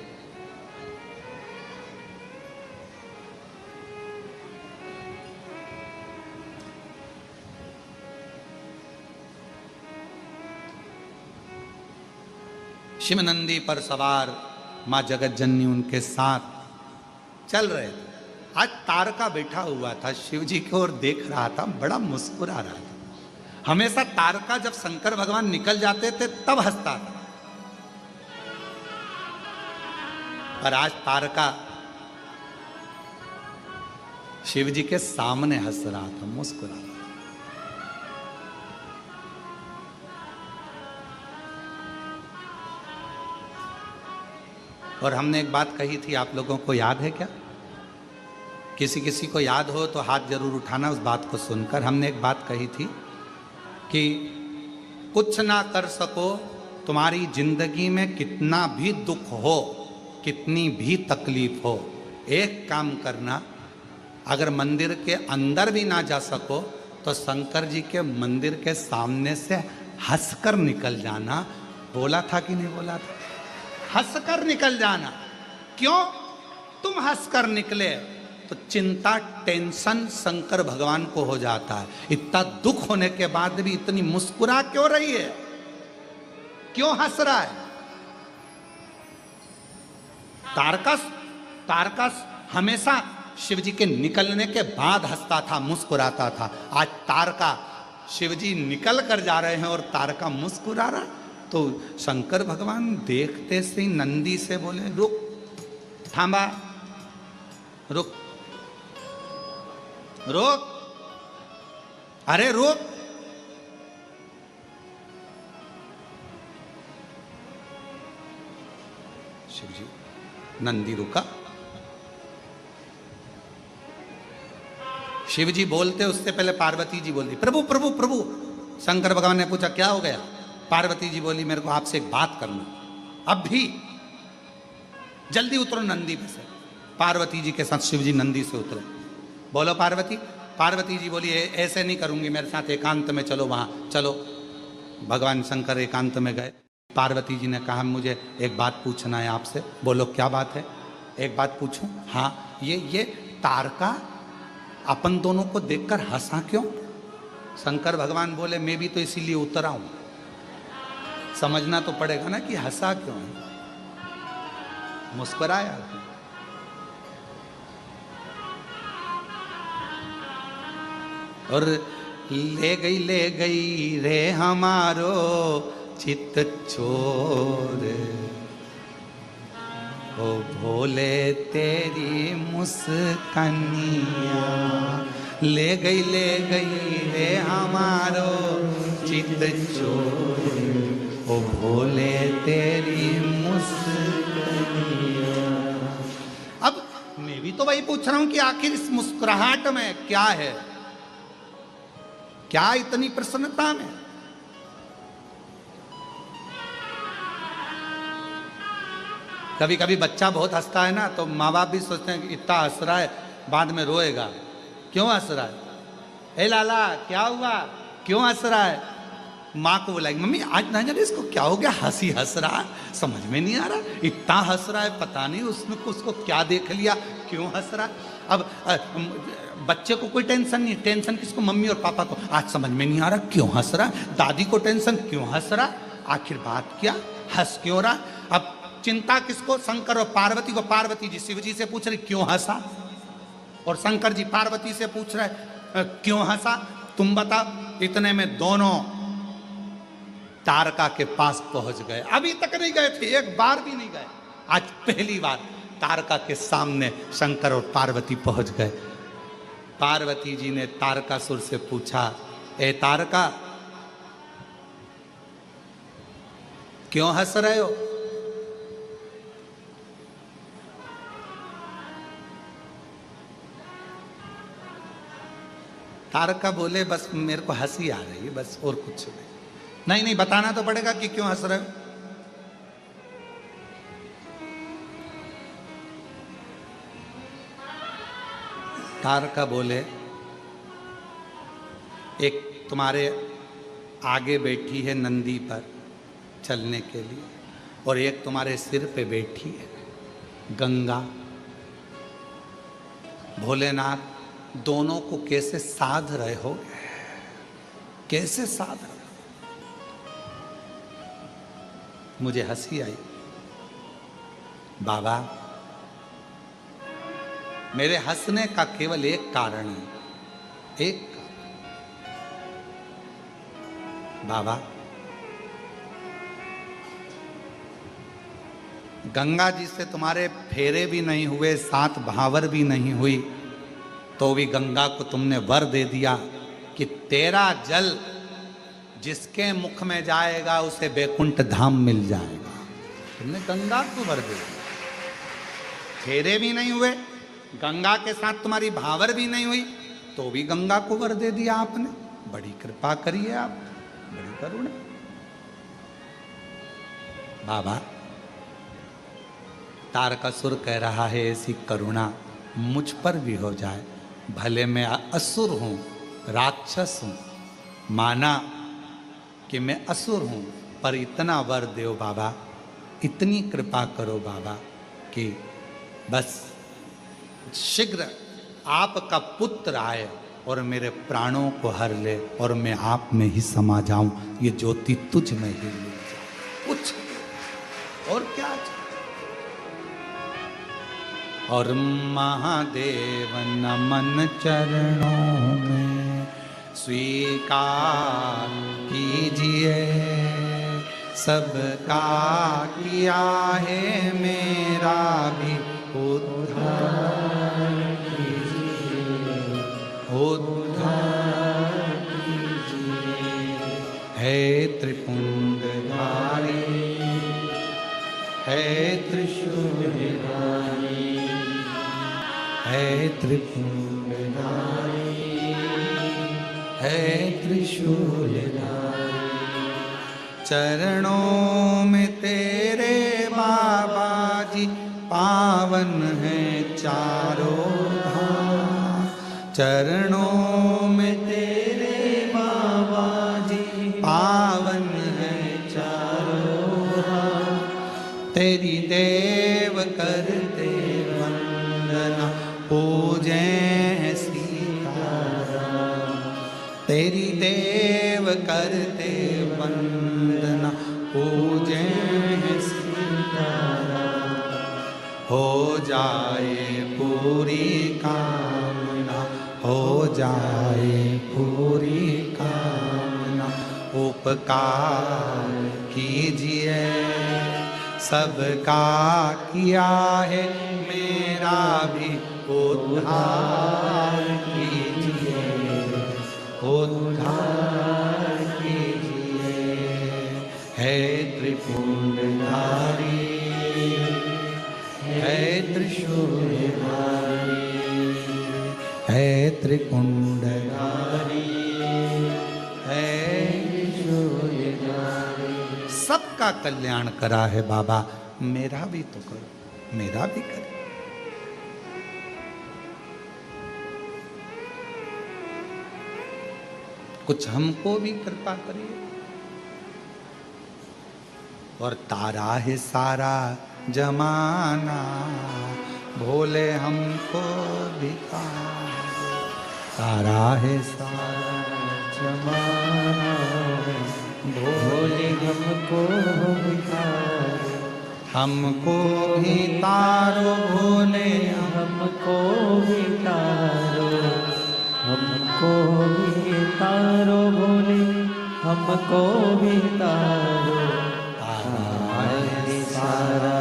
शिव नंदी पर सवार माँ जगत जननी उनके साथ चल रहे थे। आज तारका बैठा हुआ था, शिव जी की ओर देख रहा था, बड़ा मुस्कुरा रहा था। हमेशा तारका जब शंकर भगवान निकल जाते थे तब हंसता था, पर आज तारका शिव जी के सामने हंस रहा था, मुस्कुरा रहा था। और हमने एक बात कही थी, आप लोगों को याद है क्या? किसी किसी को याद हो तो हाथ जरूर उठाना उस बात को सुनकर। हमने एक बात कही थी कि कुछ ना कर सको, तुम्हारी जिंदगी में कितना भी दुख हो, कितनी भी तकलीफ हो, एक काम करना, अगर मंदिर के अंदर भी ना जा सको तो शंकर जी के मंदिर के सामने से हंसकर निकल जाना। बोला था कि नहीं बोला था? हंसकर निकल जाना। क्यों? तुम हंसकर निकले तो चिंता, टेंशन शंकर भगवान को हो जाता है। इतना दुख होने के बाद भी इतनी मुस्कुरा क्यों रही है? क्यों हंस रहा है? तारकस हमेशा शिव जी के निकलने के बाद हंसता था, मुस्कुराता था। आज तारका, शिव जी निकल कर जा रहे हैं और तारका मुस्कुरा रहा। तो शंकर भगवान देखते से ही नंदी से बोले, रुक, थांबा, रुक, रुक, अरे रुक। शिव जी। नंदी रुका। शिव जी बोलते उससे पहले पार्वती जी बोलती प्रभु प्रभु प्रभु। शंकर भगवान ने पूछा क्या हो गया? पार्वती जी बोली मेरे को आपसे एक बात करना, अब भी जल्दी उतरो नंदी पे से। पार्वती जी के साथ शिव जी नंदी से उतरे। बोलो पार्वती। पार्वती जी बोली ऐसे नहीं करूंगी, मेरे साथ एकांत में चलो, वहां चलो। भगवान शंकर एकांत में गए। पार्वती जी ने कहा मुझे एक बात पूछना है आपसे। बोलो क्या बात है? एक बात पूछूं? हाँ। ये तारका अपन दोनों को देखकर हंसा क्यों? शंकर भगवान बोले मैं भी तो इसीलिए उतरा हूं, समझना तो पड़ेगा ना कि हंसा क्यों है। मुस्कुराया। और ले गई रे हमारो चित चोर, ओ भोले तेरी मुस्कानिया। ले गई रे हमारो चित चोर, ओ भोले तेरी मुस्कानिया। अब मैं भी तो वही पूछ रहा हूं कि आखिर इस मुस्कुराहट में क्या है, क्या इतनी प्रसन्नता में? कभी कभी बच्चा बहुत हंसता है ना, तो माँ बाप भी सोचते हैं कि इतना हंस रहा है, बाद में रोएगा, क्यों हंस रहा है? ए लाला क्या हुआ, क्यों हंस रहा है? माँ को बुलाएगी मम्मी आज ना जाने इसको क्या हो गया, हंसी हंस रहा है, समझ में नहीं आ रहा, इतना हंस रहा है, पता नहीं उसको क्या देख लिया, क्यों हंस रहा है। अब बच्चे को कोई टेंशन नहीं, टेंशन किसको? मम्मी और पापा को। आज समझ में नहीं आ रहा क्यों हंस रहा। दादी को टेंशन, क्यों हंस रहा, आखिर बात क्या, हंस क्यों रहा। अब चिंता किसको? शंकर और पार्वती को। पार्वती जी शिव जी से पूछ रही क्यों हंसा, और शंकर जी पार्वती से पूछ रहे क्यों हंसा, तुम बताओ। इतने में दोनों तारका के पास पहुंच गए। अभी तक नहीं गए थे, एक बार भी नहीं गए, आज पहली बार तारका के सामने शंकर और पार्वती पहुंच गए। पार्वती जी ने तारकासुर से पूछा ए तारका क्यों हंस रहे हो? तारका बोले बस मेरे को हंसी आ रही है, बस और कुछ नहीं। नहीं बताना तो पड़ेगा कि क्यों हंस रहे हो। तारका बोले एक तुम्हारे आगे बैठी है नंदी पर चलने के लिए, और एक तुम्हारे सिर पे बैठी है गंगा। भोलेनाथ दोनों को कैसे साध रहे हो, कैसे साध रहे हो? मुझे हंसी आई। बाबा मेरे हंसने का केवल एक कारण है, एक बाबा गंगा जी से तुम्हारे फेरे भी नहीं हुए, सात भावर भी नहीं हुई, तो भी गंगा को तुमने वर दे दिया कि तेरा जल जिसके मुख में जाएगा उसे बैकुंठ धाम मिल जाएगा। तुमने गंगा को वर दे दिया। फेरे भी नहीं हुए, गंगा के साथ तुम्हारी भावर भी नहीं हुई, तो भी गंगा को वर दे दिया आपने। बड़ी कृपा करी है आप, बड़ी करुणा। बाबा तारकासुर कह रहा है ऐसी करुणा मुझ पर भी हो जाए, भले मैं असुर हूं, राक्षस हूं, माना कि मैं असुर हूं, पर इतना वर दो बाबा, इतनी कृपा करो बाबा कि बस शीघ्र आपका पुत्र आए और मेरे प्राणों को हर ले और मैं आप में ही समा जाऊं, ये ज्योति तुझ में ही मिल जाए, कुछ और क्या चाहिए। और महादेव नमन चरणों में स्वीकार कीजिए, सबका किया है मेरा भी उद्धार कीजिए, उद्धार कीजिए। है त्रिपुंडधारी, है त्रिशूलधारी, है त्रिपुंडधारी, है त्रिशूलधारी। चरणों में तेरे बाबा जी पावन है चारों धाम। चरणों में तेरे बाबा जी पावन है चारों धाम। तेरी देव करते वंदना पूजे सीताराम। तेरी देव करते वंदना पूजे सीताराम। हो जाए पूरी कामना, हो जाए पूरी कामना। उपकार कीजिए सबका किया है, मेरा भी उद्धार कीजिए, उद्धार कीजिए। है त्रिपुंडधारी, है त्रिशूलधारी, है त्रिपुंडधारी, है त्रिशूलधारी। सबका कल्याण करा है बाबा, मेरा भी तो करो, मेरा भी करो। कुछ हमको भी कृपा करिए। और तारा है सारा जमाना, भोले हमको भी तारा है सारा जमाना, भोले हमको भी तारो। हमको भी तारो भोले, हमको भी तारो, हमको भी तारो भोले, हमको भी तारो। तारा है सारा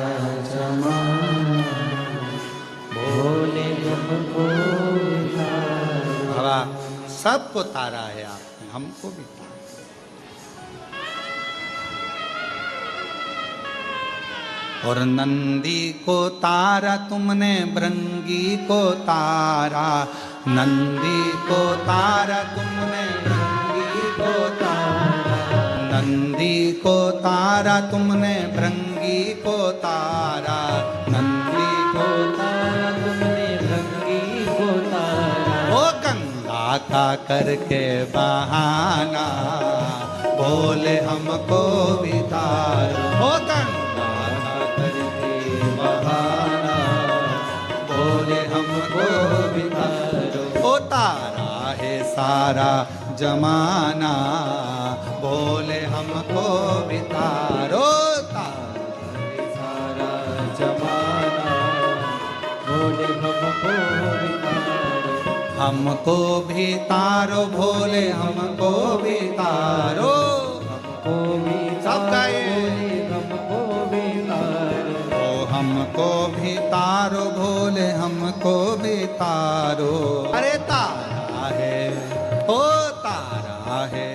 जमाना, भोले हमको भी तारो। बाबा सबको तारा है आपने, हमको भी तारा। और नंदी को तारा तुमने, भृंगी को तारा। नंदी को तारा तुमने, भृंगी को तारा। नंदी को तारा तुमने, भृंगी को तारा। नंदी को तारा तुमने, भृंगी को तारा। ओ गंगा का करके बहाना, बोले हमको भी तारो। ओ गंगा बहाना, बोले हमको भी तारो। ओ तारा है सारा जमाना, बोले हमको भी तारो। तारा है सारा जमाना, भोले हमको भी तारो। हमको भी तारो भोले, हमको भी तारो। हमको भी सब गाए। हमको भी तारो। ओ हमको भी तारो भोले, हमको भी तारो। अरे तारा है, ओ तारा है,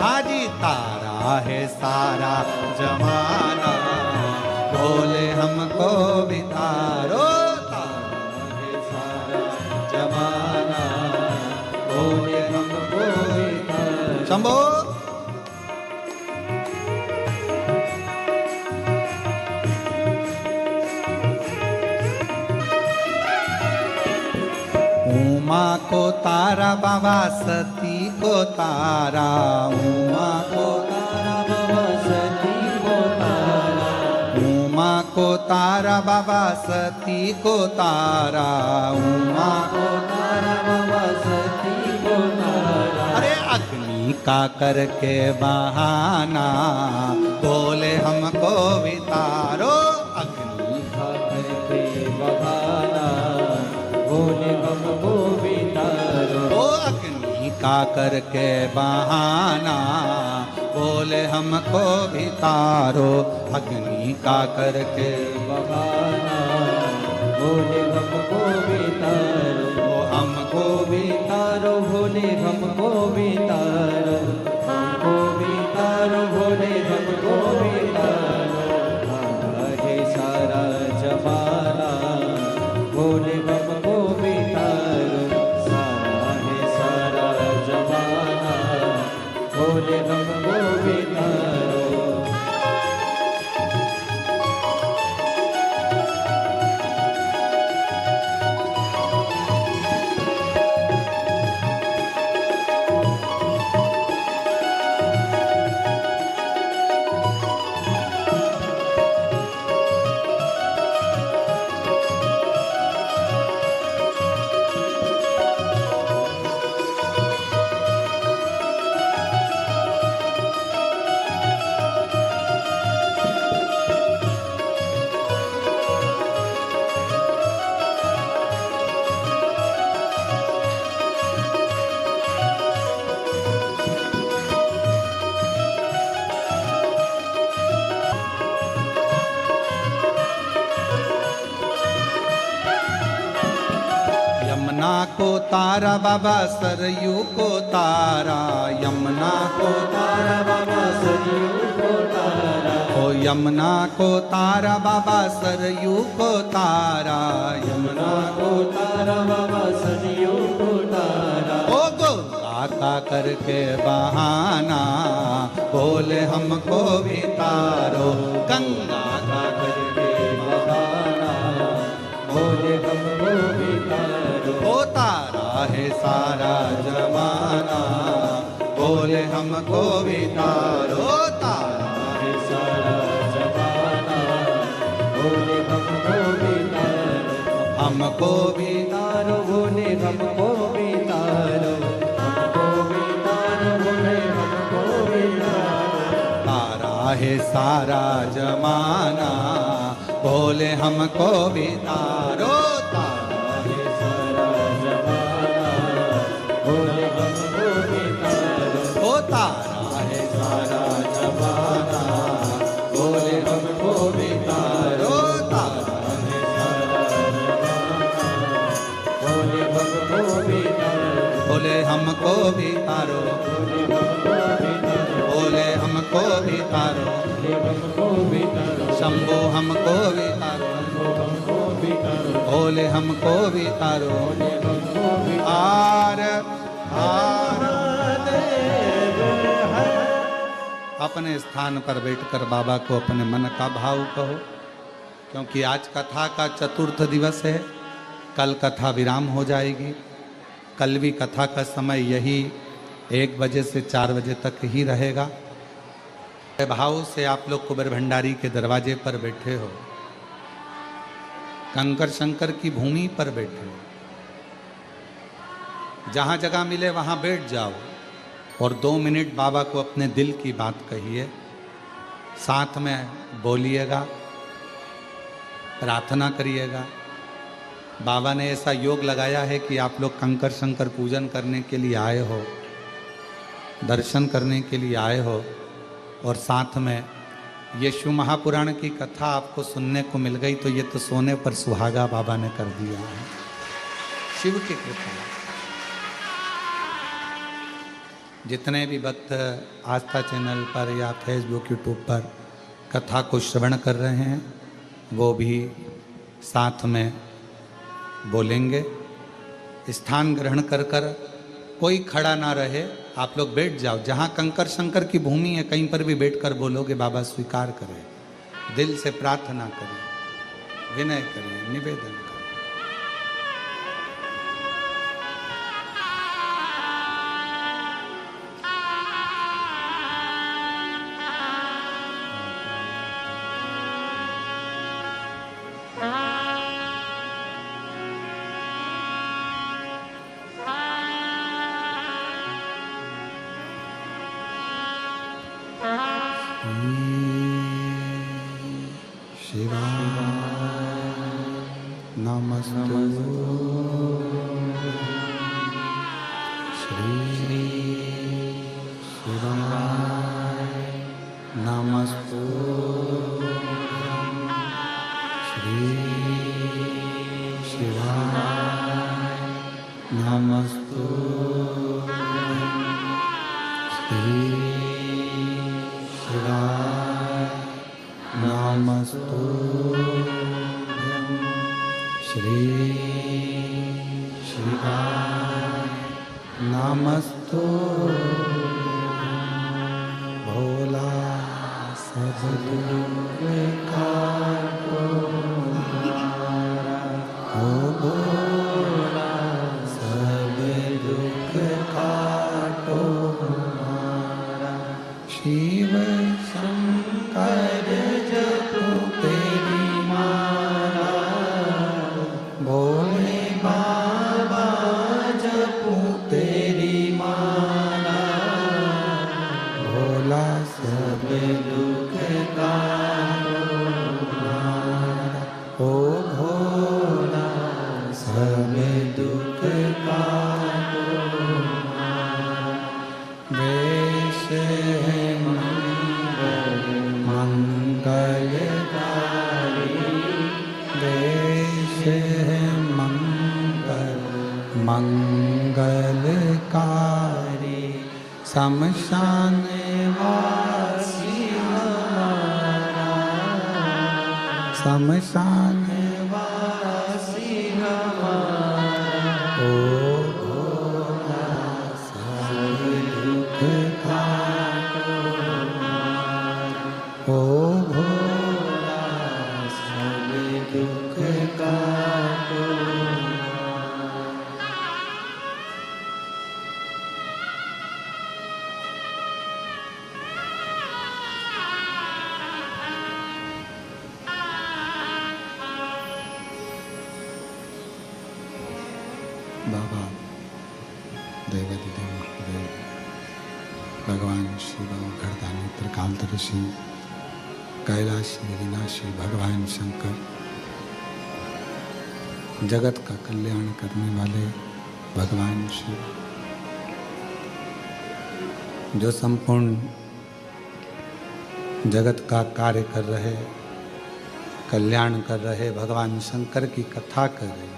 हाजी तारा है सारा जमाना, भोले हमको भी तारो। तारा है सारा जमाना, भोले हमको भी तारो। शंभो उमा को तारा बाबा, सती को तारा। उमा को तारा बाबा, सती को तारा। उमा को तारा बाबा, सती को तारा। उमा को तारा बाबा, सती को तारा। अरे अग्नि का करके बहाना, बोले हमको भी तारो। अग्नि का करके बहाना, भोले हमको भी तारो। ओ अग्नि का करके बहाना, बोले हमको भी तारो। अग्नि का करके बहाना, भोले हमको भी तारो। ओ हमको भी तारो भोले हमको भी तारो। हमको भी तारो भोले हमको भी तारो। तारा है सारा तारा बाबा सरयू को तारा, यमुना को तारा बाबा सरयू को तारा, ओ यमुना को तारा बाबा सरयू को तारा, यमुना को तारा बाबा सरयू को तारा। ओ गंगा का करके बहाना बोले हमको भी तारो, गंगा का करके बहाना बोले हमको भी तारो। ओ तारा है सारा जमाना बोले हमको भी तारो, तारा है सारा जमाना बोले हमको भी तारो, हमको भी तारो बोले हमको भी तारो, हमको भी तारो बोले हमको भी तारो। तारा है सारा जमाना बोले हमको भी तारो, तारा है सारा जमाना बोले हमको भी तारो। ओ तारा है सारा जमाना बोले हमको भी तारो, तारा है सारा जमाना बोले हमको भी तारो, बोले हमको भी तारो, बोले हमको भी तारो, शंभो हमको भी तारो, बोले हमको भी तारो। आर आर अपने स्थान पर बैठकर बाबा को अपने मन का भाव कहो, क्योंकि आज कथा का चतुर्थ दिवस है, कल कथा विराम हो जाएगी। कल भी कथा का समय यही 1 बजे से 4 बजे तक ही रहेगा। भाव से आप लोग कुबेर भंडारी के दरवाजे पर बैठे हो, कंकर शंकर की भूमि पर बैठे हो, जहाँ जगह मिले वहाँ बैठ जाओ और 2 मिनट बाबा को अपने दिल की बात कहिए, साथ में बोलिएगा, प्रार्थना करिएगा। बाबा ने ऐसा योग लगाया है कि आप लोग कंकर शंकर पूजन करने के लिए आए हो, दर्शन करने के लिए आए हो, और साथ में ये शिव महापुराण की कथा आपको सुनने को मिल गई, तो ये तो सोने पर सुहागा बाबा ने कर दिया है, शिव की कृपा। जितने भी भक्त आस्था चैनल पर या फेसबुक यूट्यूब पर कथा को श्रवण कर रहे हैं, वो भी साथ में बोलेंगे। स्थान ग्रहण कर कर कोई खड़ा ना रहे, आप लोग बैठ जाओ। जहाँ कंकर शंकर की भूमि है कहीं पर भी बैठकर बोलोगे, बाबा स्वीकार करें। दिल से प्रार्थना करें, विनय करें, निवेदन करें। वेश है शमशान वासी हमारा, शमशान वासी हमारा, ओ भोला सब दुख काटो, ओ भोला सब दुख काटो। बाबा देवादिदेव महादेव, भगवान शिव, घरदानी, त्रिकालदर्शी, कैलाशी विनाशी भगवान शंकर, जगत का कल्याण करने वाले भगवान शिव, जो संपूर्ण जगत का कार्य कर रहे, कल्याण कर रहे भगवान शंकर की कथा कर रहे हैं।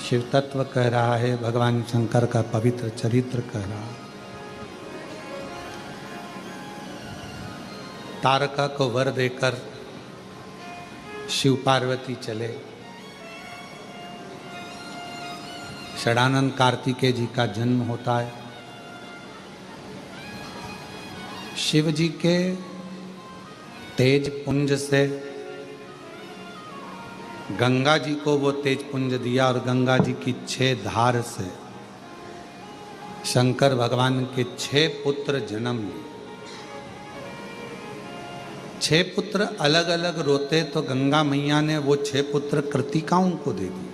शिव तत्व कह रहा है, भगवान शंकर का पवित्र चरित्र कह रहा है। तारका को वर देकर शिव पार्वती चले, षडानंद कार्तिकेय जी का जन्म होता है। शिव जी के तेज पुंज से गंगा जी को वो तेज पुंज दिया और गंगा जी की 6 धार से शंकर भगवान के 6 पुत्र जन्म लिए। 6 पुत्र अलग अलग रोते तो गंगा मैया ने वो 6 पुत्र कृतिकाओं को दे दिए।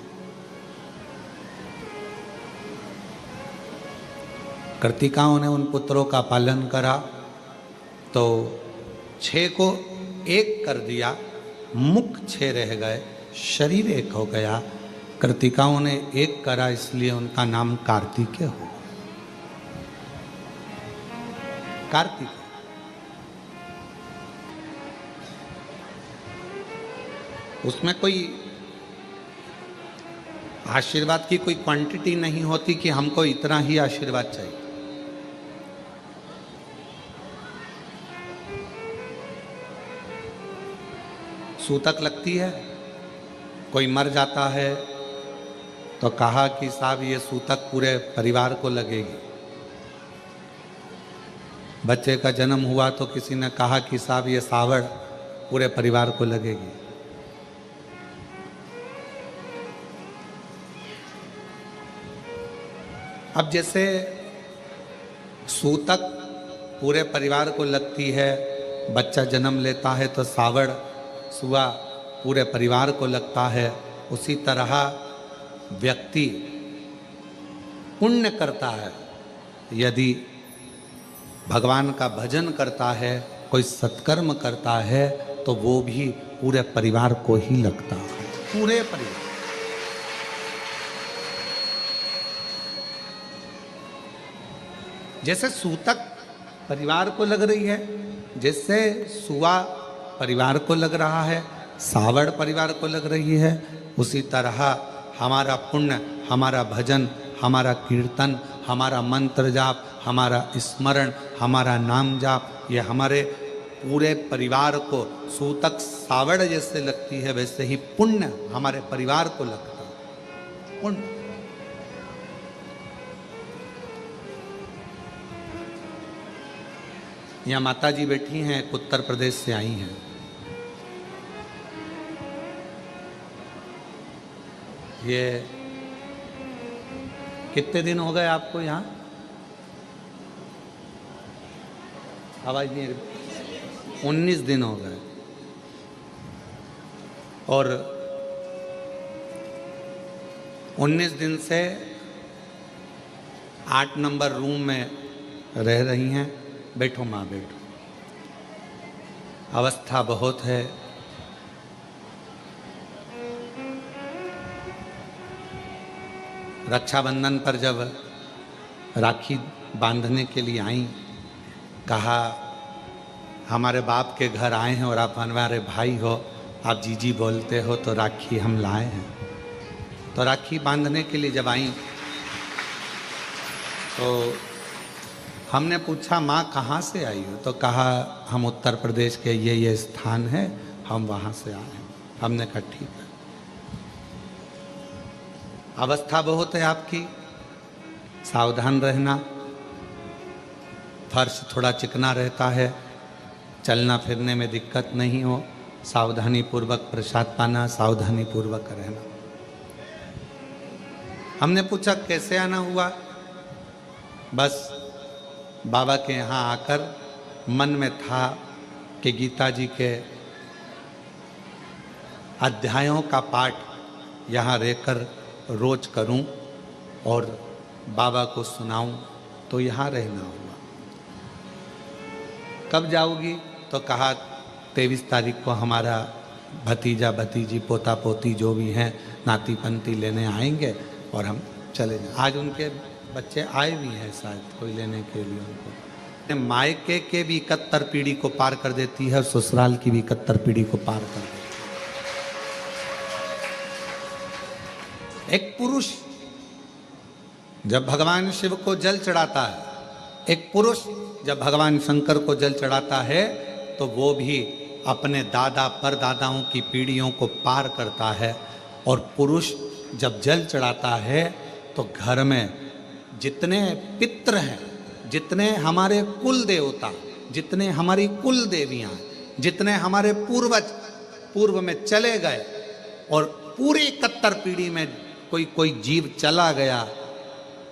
कृतिकाओं ने उन पुत्रों का पालन करा तो 6 को 1 कर दिया, मुख 6 रह गए, शरीर 1 हो गया। कृतिकाओं ने 1 करा, इसलिए उनका नाम कार्तिकेय हो। कार्तिक उसमें कोई आशीर्वाद की कोई क्वांटिटी नहीं होती कि हमको इतना ही आशीर्वाद चाहिए। सूतक लगती है, कोई मर जाता है तो कहा कि साहब ये सूतक पूरे परिवार को लगेगी। बच्चे का जन्म हुआ तो किसी ने कहा कि साहब ये सावड़ पूरे परिवार को लगेगी। अब जैसे सूतक पूरे परिवार को लगती है, बच्चा जन्म लेता है तो सावड़ सुआ पूरे परिवार को लगता है, उसी तरह व्यक्ति पुण्य करता है। यदि भगवान का भजन करता है, कोई सत्कर्म करता है तो वो भी पूरे परिवार को ही लगता है, पूरे परिवार। जैसे सूतक परिवार को लग रही है, जैसे सुआ परिवार को लग रहा है, सावड़ परिवार को लग रही है, उसी तरह हमारा पुण्य, हमारा भजन, हमारा कीर्तन, हमारा मंत्र जाप, हमारा स्मरण, हमारा नाम जाप, ये हमारे पूरे परिवार को सूतक सावड़ जैसे लगती है, वैसे ही पुण्य हमारे परिवार को लगता है। पुण्य यहाँ माता जी बैठी हैं, उत्तर प्रदेश से आई हैं। ये कितने दिन हो गए आपको यहाँ? आवाज नहीं, 19 दिन हो गए। और 19 दिन से 8 नंबर रूम में रह रही हैं। बैठो माँ, बैठो। अवस्था बहुत है। रक्षाबंधन पर जब राखी बांधने के लिए आई, कहा हमारे बाप के घर आए हैं और आप हमारे भाई हो, आप जीजी बोलते हो तो राखी हम लाए हैं। तो राखी बांधने के लिए जब आई तो हमने पूछा माँ कहाँ से आई हो, तो कहा हम उत्तर प्रदेश के ये स्थान है, हम वहाँ से आए हैं। हमने कहा ठीक है। अवस्था बहुत है आपकी, सावधान रहना, फर्श थोड़ा चिकना रहता है, चलना फिरने में दिक्कत नहीं हो, सावधानी पूर्वक प्रसाद पाना, सावधानी पूर्वक रहना। हमने पूछा कैसे आना हुआ, बस बाबा के यहाँ आकर मन में था कि गीता जी के अध्यायों का पाठ यहाँ रहकर रोज करूं और बाबा को सुनाऊं, तो यहाँ रहना हुआ। कब जाओगी, तो कहा 23 तारीख को हमारा भतीजा भतीजी पोता पोती जो भी हैं नाती पंती लेने आएंगे और हम चले जाएं। आज उनके बच्चे आए भी हैं शायद कोई लेने के लिए उनको। मायके के भी 71 पीढ़ी को पार कर देती है और ससुराल की भी 71 पीढ़ी को पार कर देती है। एक पुरुष जब भगवान शिव को जल चढ़ाता है, एक पुरुष जब भगवान शंकर को जल चढ़ाता है, तो वो भी अपने दादा परदादाओं की पीढ़ियों को पार करता है। और पुरुष जब जल चढ़ाता है तो घर में जितने पितृ हैं, जितने हमारे कुल देवता, जितने हमारी कुल देवियां, जितने हमारे पूर्वज पूर्व में चले गए और पूरी 71 पीढ़ी में कोई जीव चला गया,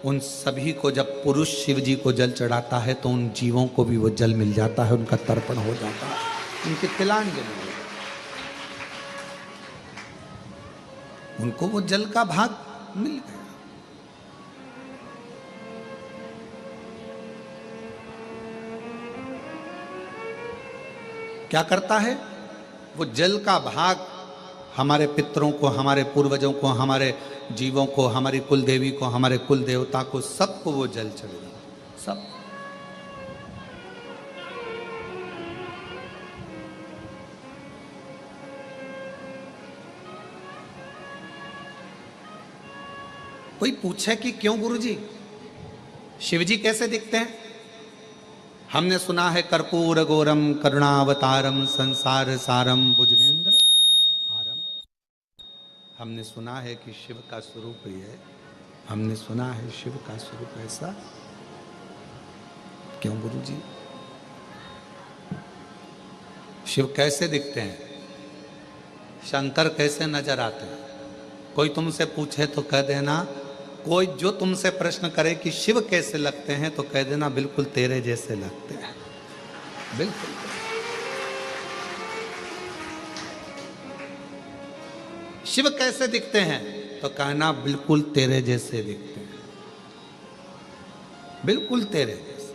उन सभी को जब पुरुष शिव जी को जल चढ़ाता है तो उन जीवों को भी वो जल मिल जाता है, उनका तर्पण हो जाता है, उनकी तिलांजलि, उनको वो जल का भाग मिल गया। क्या करता है वो जल का भाग हमारे पितरों को, हमारे पूर्वजों को, हमारे जीवों को, हमारी कुल देवी को, हमारे कुल देवता को, सबको वो जल चढ़ेगा, सब। कोई पूछे कि क्यों गुरुजी शिवजी कैसे दिखते हैं? हमने सुना है कर्पूर गौरम करुणावतारम संसार सारम भुजगेंद्र हारम। हमने सुना है कि शिव का स्वरूप ही है, हमने सुना है शिव का स्वरूप ऐसा। क्यों गुरुजी? शिव कैसे दिखते हैं, शंकर कैसे नजर आते हैं? कोई तुमसे पूछे तो कह देना, कोई जो तुमसे प्रश्न करे कि शिव कैसे लगते हैं तो कह देना बिल्कुल तेरे जैसे लगते हैं, बिल्कुल। शिव कैसे दिखते हैं तो कहना बिल्कुल तेरे जैसे दिखते हैं, बिल्कुल तेरे जैसे।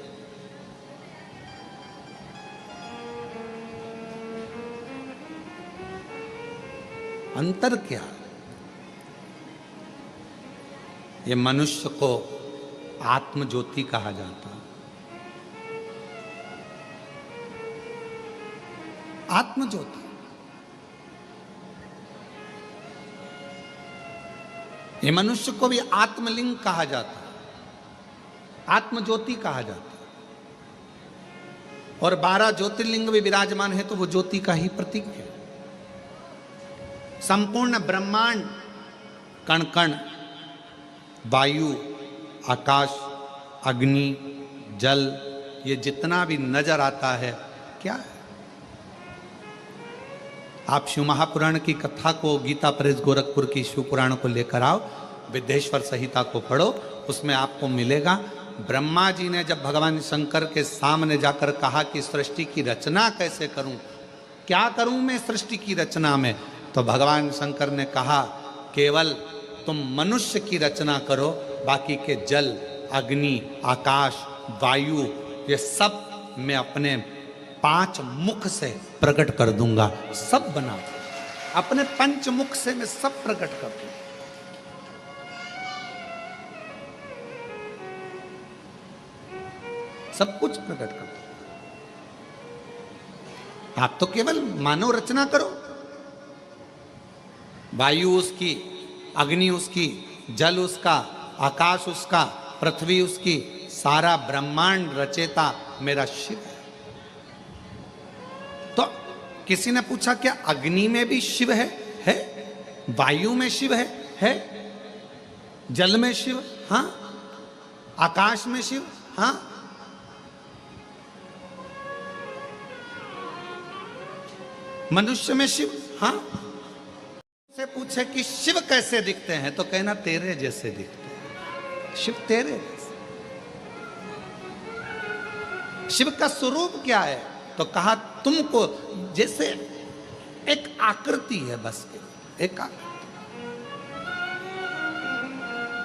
अंतर क्या? ये मनुष्य को आत्म ज्योति कहा जाता है। आत्म ज्योति, ये मनुष्य को भी आत्मलिंग कहा जाता है, आत्म ज्योति कहा जाता है। और 12 ज्योतिर्लिंग भी विराजमान है तो वो ज्योति का ही प्रतीक है। संपूर्ण ब्रह्मांड, कण कण, वायु, आकाश, अग्नि, जल, ये जितना भी नजर आता है क्या है? आप शिव महापुराण की कथा को, गीता प्रेस गोरखपुर की शिव पुराण को लेकर आओ, विद्येश्वर संहिता को पढ़ो, उसमें आपको मिलेगा। ब्रह्मा जी ने जब भगवान शंकर के सामने जाकर कहा कि सृष्टि की रचना कैसे करूं, क्या करूं मैं सृष्टि की रचना में, तो भगवान शंकर ने कहा केवल तुम मनुष्य की रचना करो, बाकी के जल, अग्नि, आकाश, वायु, ये सब मैं अपने 5 मुख से प्रकट कर दूंगा, सब बना दूंगा। अपने 5 मुख से मैं सब प्रकट कर दूंगा। सब कुछ प्रकट कर दूंगा। आप तो केवल मानव रचना करो, वायु उसकी, अग्नि उसकी, जल उसका, आकाश उसका, पृथ्वी उसकी, सारा ब्रह्मांड रचेता मेरा शिव है। तो किसी ने पूछा क्या अग्नि में भी शिव है? वायु में शिव है? जल में शिव, हाँ। आकाश में शिव, हाँ। मनुष्य में शिव, हाँ। से पूछे कि शिव कैसे दिखते हैं तो कहना तेरे जैसे दिखते हैं। शिव तेरे जैसे। शिव का स्वरूप क्या है तो कहा तुमको जैसे एक आकृति है, बस एक आकृति।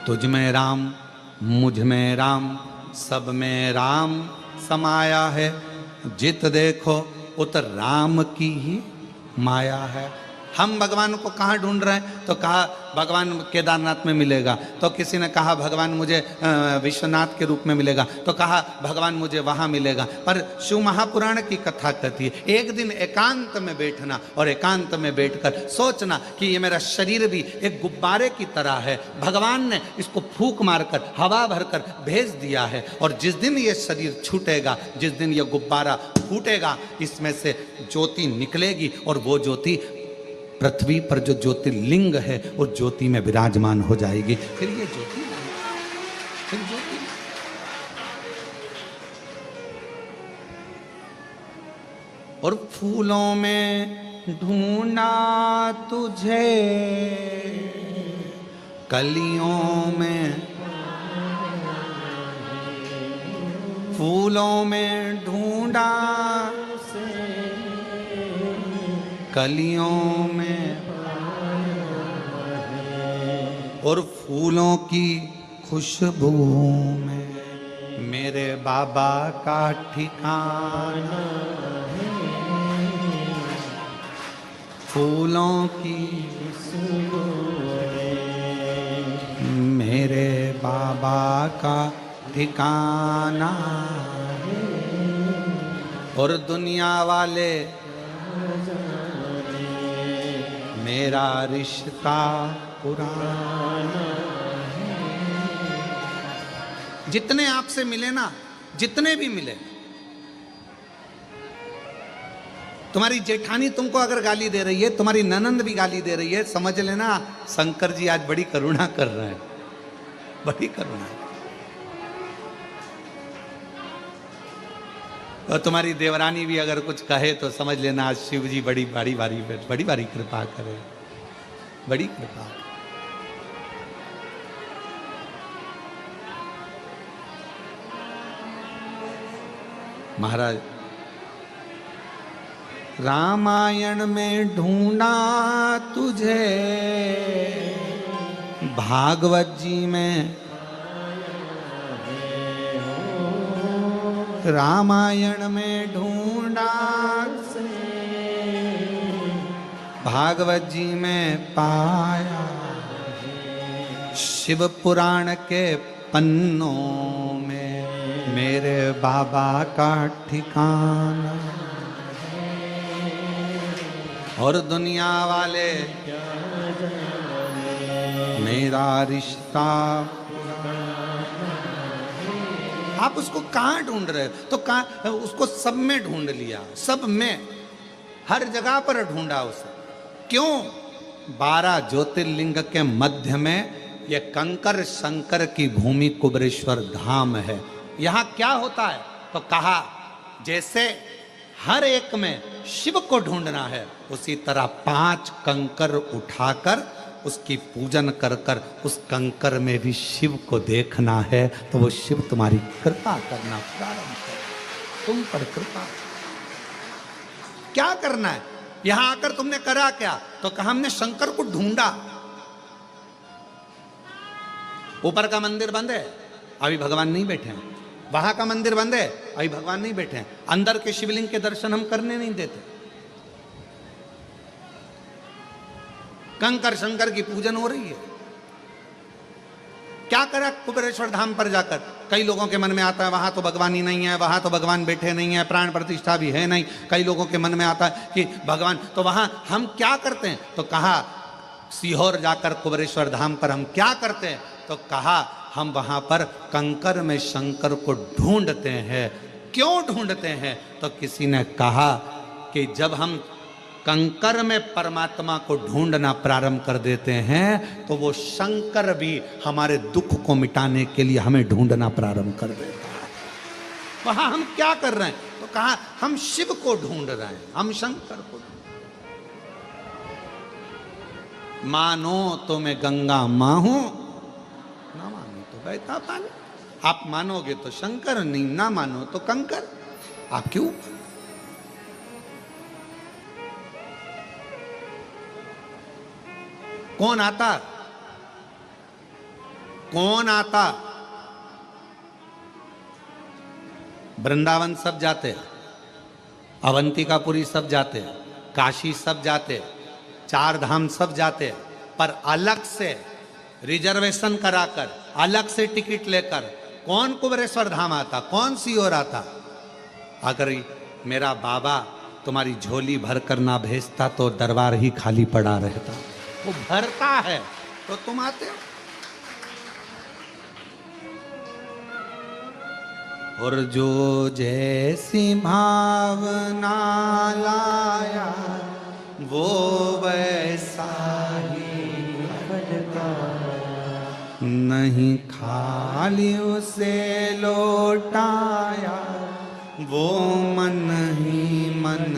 तुझ में राम, मुझ में राम, सब में राम समाया है। जित देखो उत राम की ही माया है। हम भगवान को कहाँ ढूंढ रहे हैं तो कहा भगवान केदारनाथ में मिलेगा, तो किसी ने कहा भगवान मुझे विश्वनाथ के रूप में मिलेगा, तो कहा भगवान मुझे वहाँ मिलेगा। पर शिव महापुराण की कथा कहती है एक दिन एकांत में बैठना और एकांत में बैठकर सोचना कि ये मेरा शरीर भी एक गुब्बारे की तरह है। भगवान ने इसको फूंक मारकर हवा भरकर भेज दिया है और जिस दिन ये शरीर छूटेगा, जिस दिन ये गुब्बारा फूटेगा, इसमें से ज्योति निकलेगी और वो ज्योति पृथ्वी पर जो ज्योतिर्लिंग है वो ज्योति में विराजमान हो जाएगी। फिर ये ज्योति और फूलों में ढूंढा तुझे, कलियों में, फूलों में ढूंढा कलियों में, और फूलों की खुशबू में मेरे बाबा का ठिकाना है। फूलों की खुशबू में मेरे बाबा का ठिकाना है। और दुनिया वाले मेरा रिश्ता पुराना है। जितने आपसे मिले ना, जितने भी मिले, तुम्हारी जेठानी तुमको अगर गाली दे रही है, तुम्हारी ननंद भी गाली दे रही है, समझ लेना शंकर जी आज बड़ी करुणा कर रहे हैं, बड़ी करुणा। और तुम्हारी देवरानी भी अगर कुछ कहे तो समझ लेना आज शिव जी बड़ी भारी कृपा करे, बड़ी कृपा। महाराज रामायण में ढूंढा तुझे, भागवत जी में, रामायण में ढूंढा, भागवत जी में पाया, शिव पुराण के पन्नों में मेरे बाबा का ठिकाना। और दुनिया वाले मेरा रिश्ता। आप उसको कहाँ ढूंढ रहे हो तो कहाँ, उसको सब में ढूंढ लिया, सब में, हर जगह पर ढूंढा उसे। क्यों? 12 ज्योतिर्लिंग के मध्य में यह कंकर शंकर की भूमि कुबरेश्वर धाम है। यहाँ क्या होता है तो कहा जैसे हर एक में शिव को ढूंढना है, उसी तरह 5 कंकर उठाकर उसकी पूजन कर कर उस कंकर में भी शिव को देखना है, तो वो शिव तुम्हारी कृपा करना प्रारंभ कर, तुम पर कृपा। क्या करना है? यहां आकर तुमने करा क्या तो कहा हमने शंकर को ढूंढा। ऊपर का मंदिर बंद है, अभी भगवान नहीं बैठे हैं। वहां का मंदिर बंद है, अभी भगवान नहीं बैठे हैं। अंदर के शिवलिंग के दर्शन हम करने नहीं देते। कंकर शंकर की पूजन हो रही है। क्या करा कुबेरेश्वर धाम पर जाकर? कई लोगों के मन में आता है वहां तो भगवान ही नहीं है, वहां तो भगवान बैठे नहीं है, प्राण प्रतिष्ठा भी है नहीं। कई लोगों के मन में आता है कि भगवान, तो वहां हम क्या करते हैं तो कहा सीहोर जाकर कुबेरेश्वर धाम पर हम क्या करते हैं तो कहा हम वहां पर कंकर में शंकर को ढूंढते हैं। क्यों ढूंढते हैं? तो किसी ने कहा कि जब हम कंकर में परमात्मा को ढूंढना प्रारंभ कर देते हैं तो वो शंकर भी हमारे दुख को मिटाने के लिए हमें ढूंढना प्रारंभ कर देता है। वहां हम क्या कर रहे हैं? तो कहा हम शिव को ढूंढ रहे हैं, हम शंकर को। मानो तो मैं गंगा मां हूं, ना मानो तो बहता पानी। आप मानोगे तो शंकर, नहीं ना मानो तो कंकर। आप क्यों? कौन आता? कौन आता? वृंदावन सब जाते हैं, अवंतिकापुरी सब जाते हैं, काशी सब जाते हैं, चार धाम सब जाते हैं, पर अलग से रिजर्वेशन कराकर, अलग से टिकट लेकर कौन कुबेरेश्वर धाम आता? कौन सी ओर आता? अगर मेरा बाबा तुम्हारी झोली भर कर ना भेजता तो दरबार ही खाली पड़ा रहता। वो भरता है तो तुम आते हो। और जो जैसी भावना लाया वो वैसा ही नहीं, खाली उसे लौटाया वो मन ही मन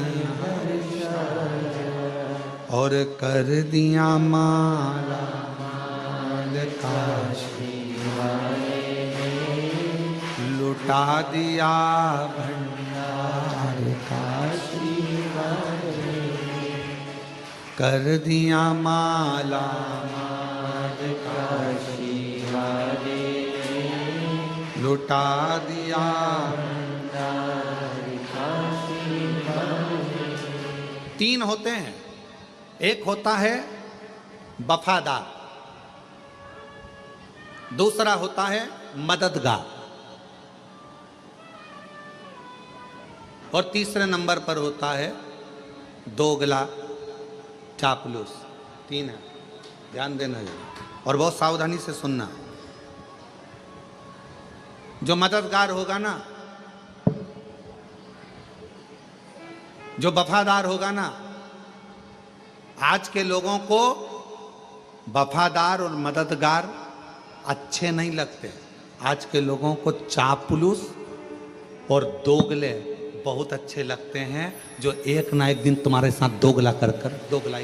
और कर दिया माला माल काशी लुटा दिया भंडार काशी कर दिया माला माल काशी लुटा दिया भंडार काशी। तीन होते हैं, एक होता है वफादार, दूसरा होता है मददगार, और तीसरे नंबर पर होता है दोगला चापलूस। तीन है, ध्यान देना और बहुत सावधानी से सुनना। जो मददगार होगा ना, जो वफादार होगा ना, आज के लोगों को वफादार और मददगार अच्छे नहीं लगते। आज के लोगों को चापलूस और दोगले बहुत अच्छे लगते हैं, जो एक ना एक दिन तुम्हारे साथ दोगलाई कर चले।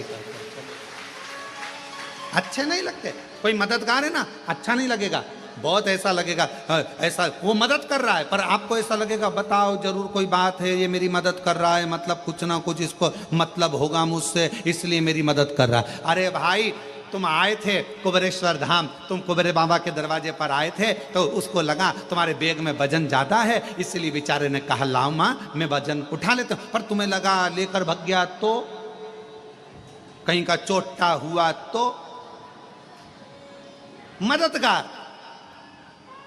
अच्छे नहीं लगते। कोई मददगार है ना, अच्छा नहीं लगेगा, बहुत ऐसा लगेगा ऐसा वो मदद कर रहा है, पर आपको ऐसा लगेगा बताओ जरूर कोई बात है, ये मेरी मदद कर रहा है, मतलब कुछ ना कुछ इसको मतलब होगा मुझसे, इसलिए मेरी मदद कर रहा है। अरे भाई तुम आए थे कुबेरेश्वर धाम, तुम कुबेरे बाबा के दरवाजे पर आए थे तो उसको लगा तुम्हारे बैग में वजन ज्यादा है, इसलिए बेचारे ने कहा लाओ माँ मैं वजन उठा लेता हूं। पर तुम्हें लगा लेकर भाग गया तो, कहीं का चोटा हुआ तो। मददगार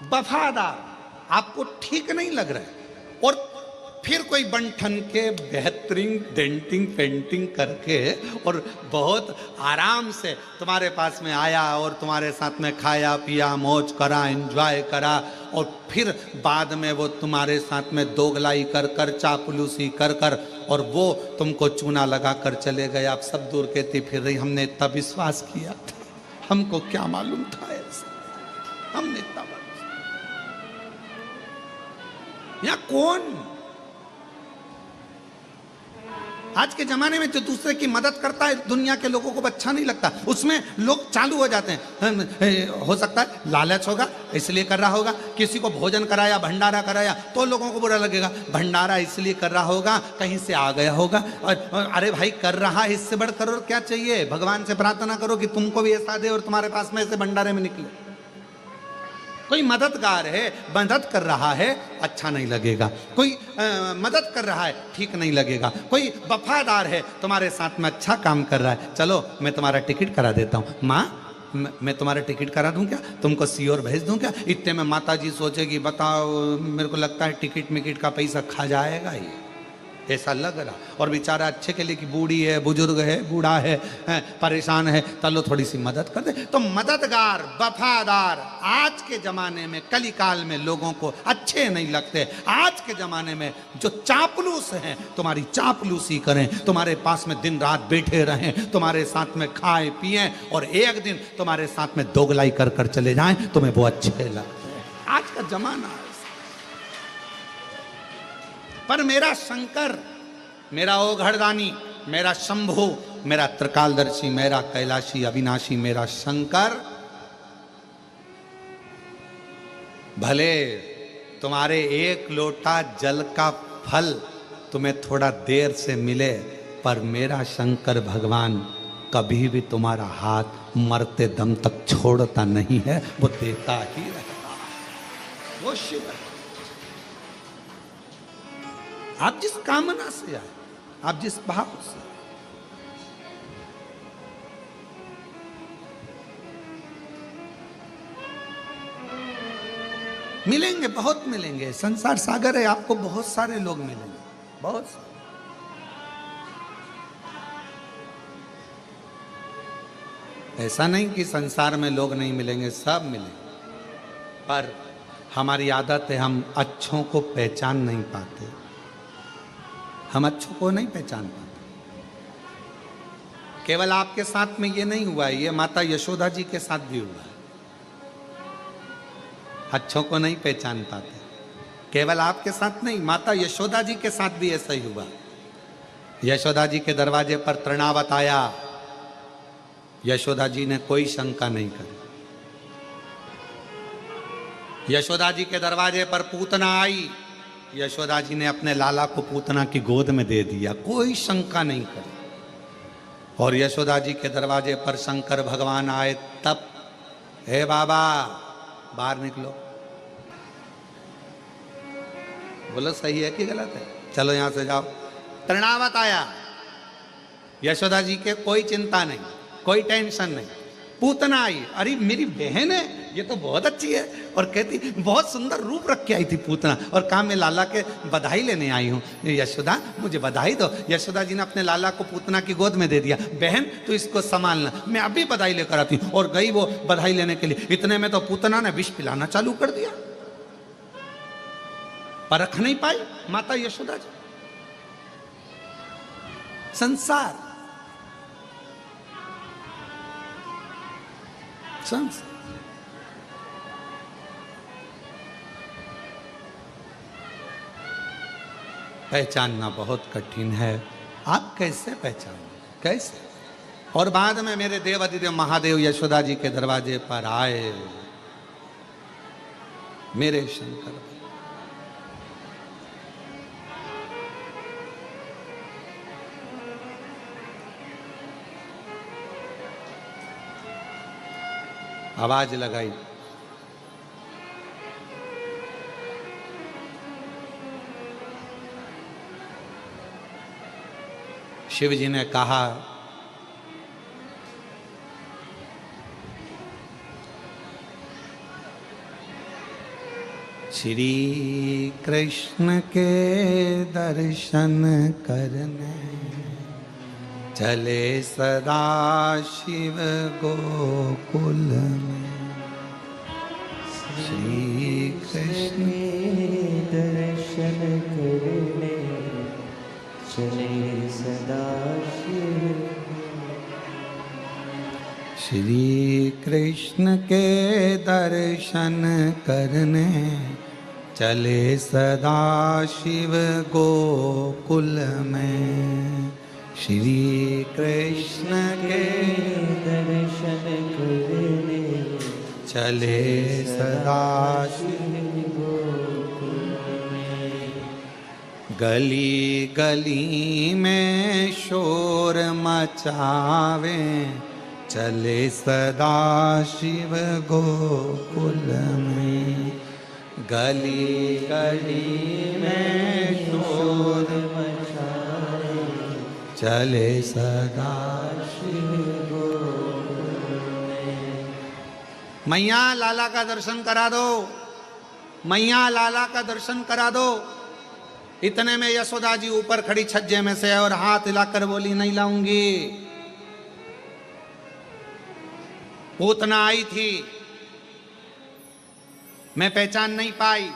वफादार आपको ठीक नहीं लग रहा है, और फिर कोई बंठन के बेहतरीन डेंटिंग पेंटिंग करके और बहुत आराम से तुम्हारे पास में आया और तुम्हारे साथ में खाया पिया मौज करा एंजॉय करा, और फिर बाद में वो तुम्हारे साथ में दोगलाई कर कर चापलूसी कर कर और वो तुमको चूना लगा कर चले गए। आप सब दूर कहती फिर रही हमने इतना विश्वास किया था, हमको क्या मालूम था ऐसा, हमने इतना या कौन। आज के जमाने में जो दूसरे की मदद करता है दुनिया के लोगों को अच्छा नहीं लगता, उसमें लोग चालू हो जाते हैं। हो सकता है लालच होगा इसलिए कर रहा होगा, किसी को भोजन कराया भंडारा कराया तो लोगों को बुरा लगेगा, भंडारा इसलिए कर रहा होगा कहीं से आ गया होगा। और अरे भाई कर रहा है, इससे बढ़कर और क्या चाहिए। भगवान से प्रार्थना करो कि तुमको भी ऐसा दे और तुम्हारे पास में ऐसे भंडारे में निकले। कोई मददगार है, मदद कर रहा है, अच्छा नहीं लगेगा। कोई मदद कर रहा है, ठीक नहीं लगेगा। कोई वफादार है, तुम्हारे साथ में अच्छा काम कर रहा है, चलो मैं तुम्हारा टिकट करा देता हूँ, माँ मैं तुम्हारा टिकट करा दूं क्या, तुमको सीओर भेज दूं क्या। इतने में माता जी सोचेगी बताओ मेरे को लगता है टिकट मिकट का पैसा खा जाएगा ये, ऐसा लग रहा। और बेचारा अच्छे के लिए कि बूढ़ी है, बुजुर्ग है, बूढ़ा है, परेशान है, चलो थोड़ी सी मदद कर दे। तो मददगार, वफादार आज के जमाने में, कली काल में लोगों को अच्छे नहीं लगते। आज के जमाने में जो चापलूस हैं, तुम्हारी चापलूसी करें, तुम्हारे पास में दिन रात बैठे रहें, तुम्हारे साथ में खाएं पिएं और एक दिन तुम्हारे साथ में दोगलाई कर कर चले जाएं, तुम्हें वो अच्छे लगते हैं। आज का जमाना है। पर मेरा शंकर, मेरा ओघड़दानी, मेरा शंभु, मेरा त्रिकालदर्शी, मेरा कैलाशी अविनाशी, मेरा शंकर भले तुम्हारे एक लोटा जल का फल तुम्हें थोड़ा देर से मिले, पर मेरा शंकर भगवान कभी भी तुम्हारा हाथ मरते दम तक छोड़ता नहीं है, वो देता ही रहता है। वो शिव है। आप जिस कामना से आए, आप जिस भाव से, मिलेंगे, बहुत मिलेंगे। संसार सागर है, आपको बहुत सारे लोग मिलेंगे, बहुत सारे। ऐसा नहीं कि संसार में लोग नहीं मिलेंगे, सब मिलेंगे। पर हमारी आदत है, हम अच्छों को पहचान नहीं पाते। हम अच्छों को नहीं पहचान पाते। केवल आपके साथ में ये नहीं हुआ है, ये माता यशोदा जी के साथ भी हुआ है। अच्छों को नहीं पहचान पाते। केवल आपके साथ नहीं, माता यशोदा जी के साथ भी ऐसा ही हुआ। यशोदा जी के दरवाजे पर तृणावत आया, यशोदा जी ने कोई शंका नहीं करी। यशोदा जी के दरवाजे पर पूतना आई, यशोदा जी ने अपने लाला को पूतना की गोद में दे दिया, कोई शंका नहीं करी। और यशोदा जी के दरवाजे पर शंकर भगवान आए, तब हे बाबा बाहर निकलो। बोलो सही है कि गलत है? चलो यहां से जाओ। तृणावत आया, यशोदा जी के कोई चिंता नहीं, कोई टेंशन नहीं। पूतना आई, अरे मेरी बहन है, ये तो बहुत अच्छी है, और कहती बहुत सुंदर रूप रख के आई थी पूतना, और कहा मैं लाला के बधाई लेने आई हूँ, यशोदा मुझे बधाई दो। यशोदा जी ने अपने लाला को पूतना की गोद में दे दिया, बहन तू इसको संभालना, मैं अभी बधाई लेकर आती हूँ। और गई वो बधाई लेने के लिए, इतने में तो पूतना ने विष पिलाना चालू कर दिया। परख नहीं पाई माता यशोदा जी। संसार पहचानना बहुत कठिन है। आप कैसे पहचानें, कैसे? और बाद में मेरे देवाधिदेव महादेव यशोदा जी के दरवाजे पर आए, मेरे शंकर। आवाज लगाई, शिव जी ने कहा श्री कृष्ण के दर्शन करने चले सदा शिव गोकुल में। श्री कृष्ण दर्शन करने चले सदा शिव। श्री कृष्ण के दर्शन करने चले सदा शिव गोकुल में। श्री कृष्ण के दर्शन करने चले सदा शिव गोकुल में। गली गली में शोर मचावे चले सदा शिव गोकुल में। गली गली में शोर मचावे चले सदा शिव गोकुल में। मैया लाला का दर्शन करा दो, मैया लाला का दर्शन करा दो। इतने में यशोदा जी ऊपर खड़ी छज्जे में से और हाथ हिलाकर बोली, नहीं लाऊंगी। पूतना आई थी, मैं पहचान नहीं पाई,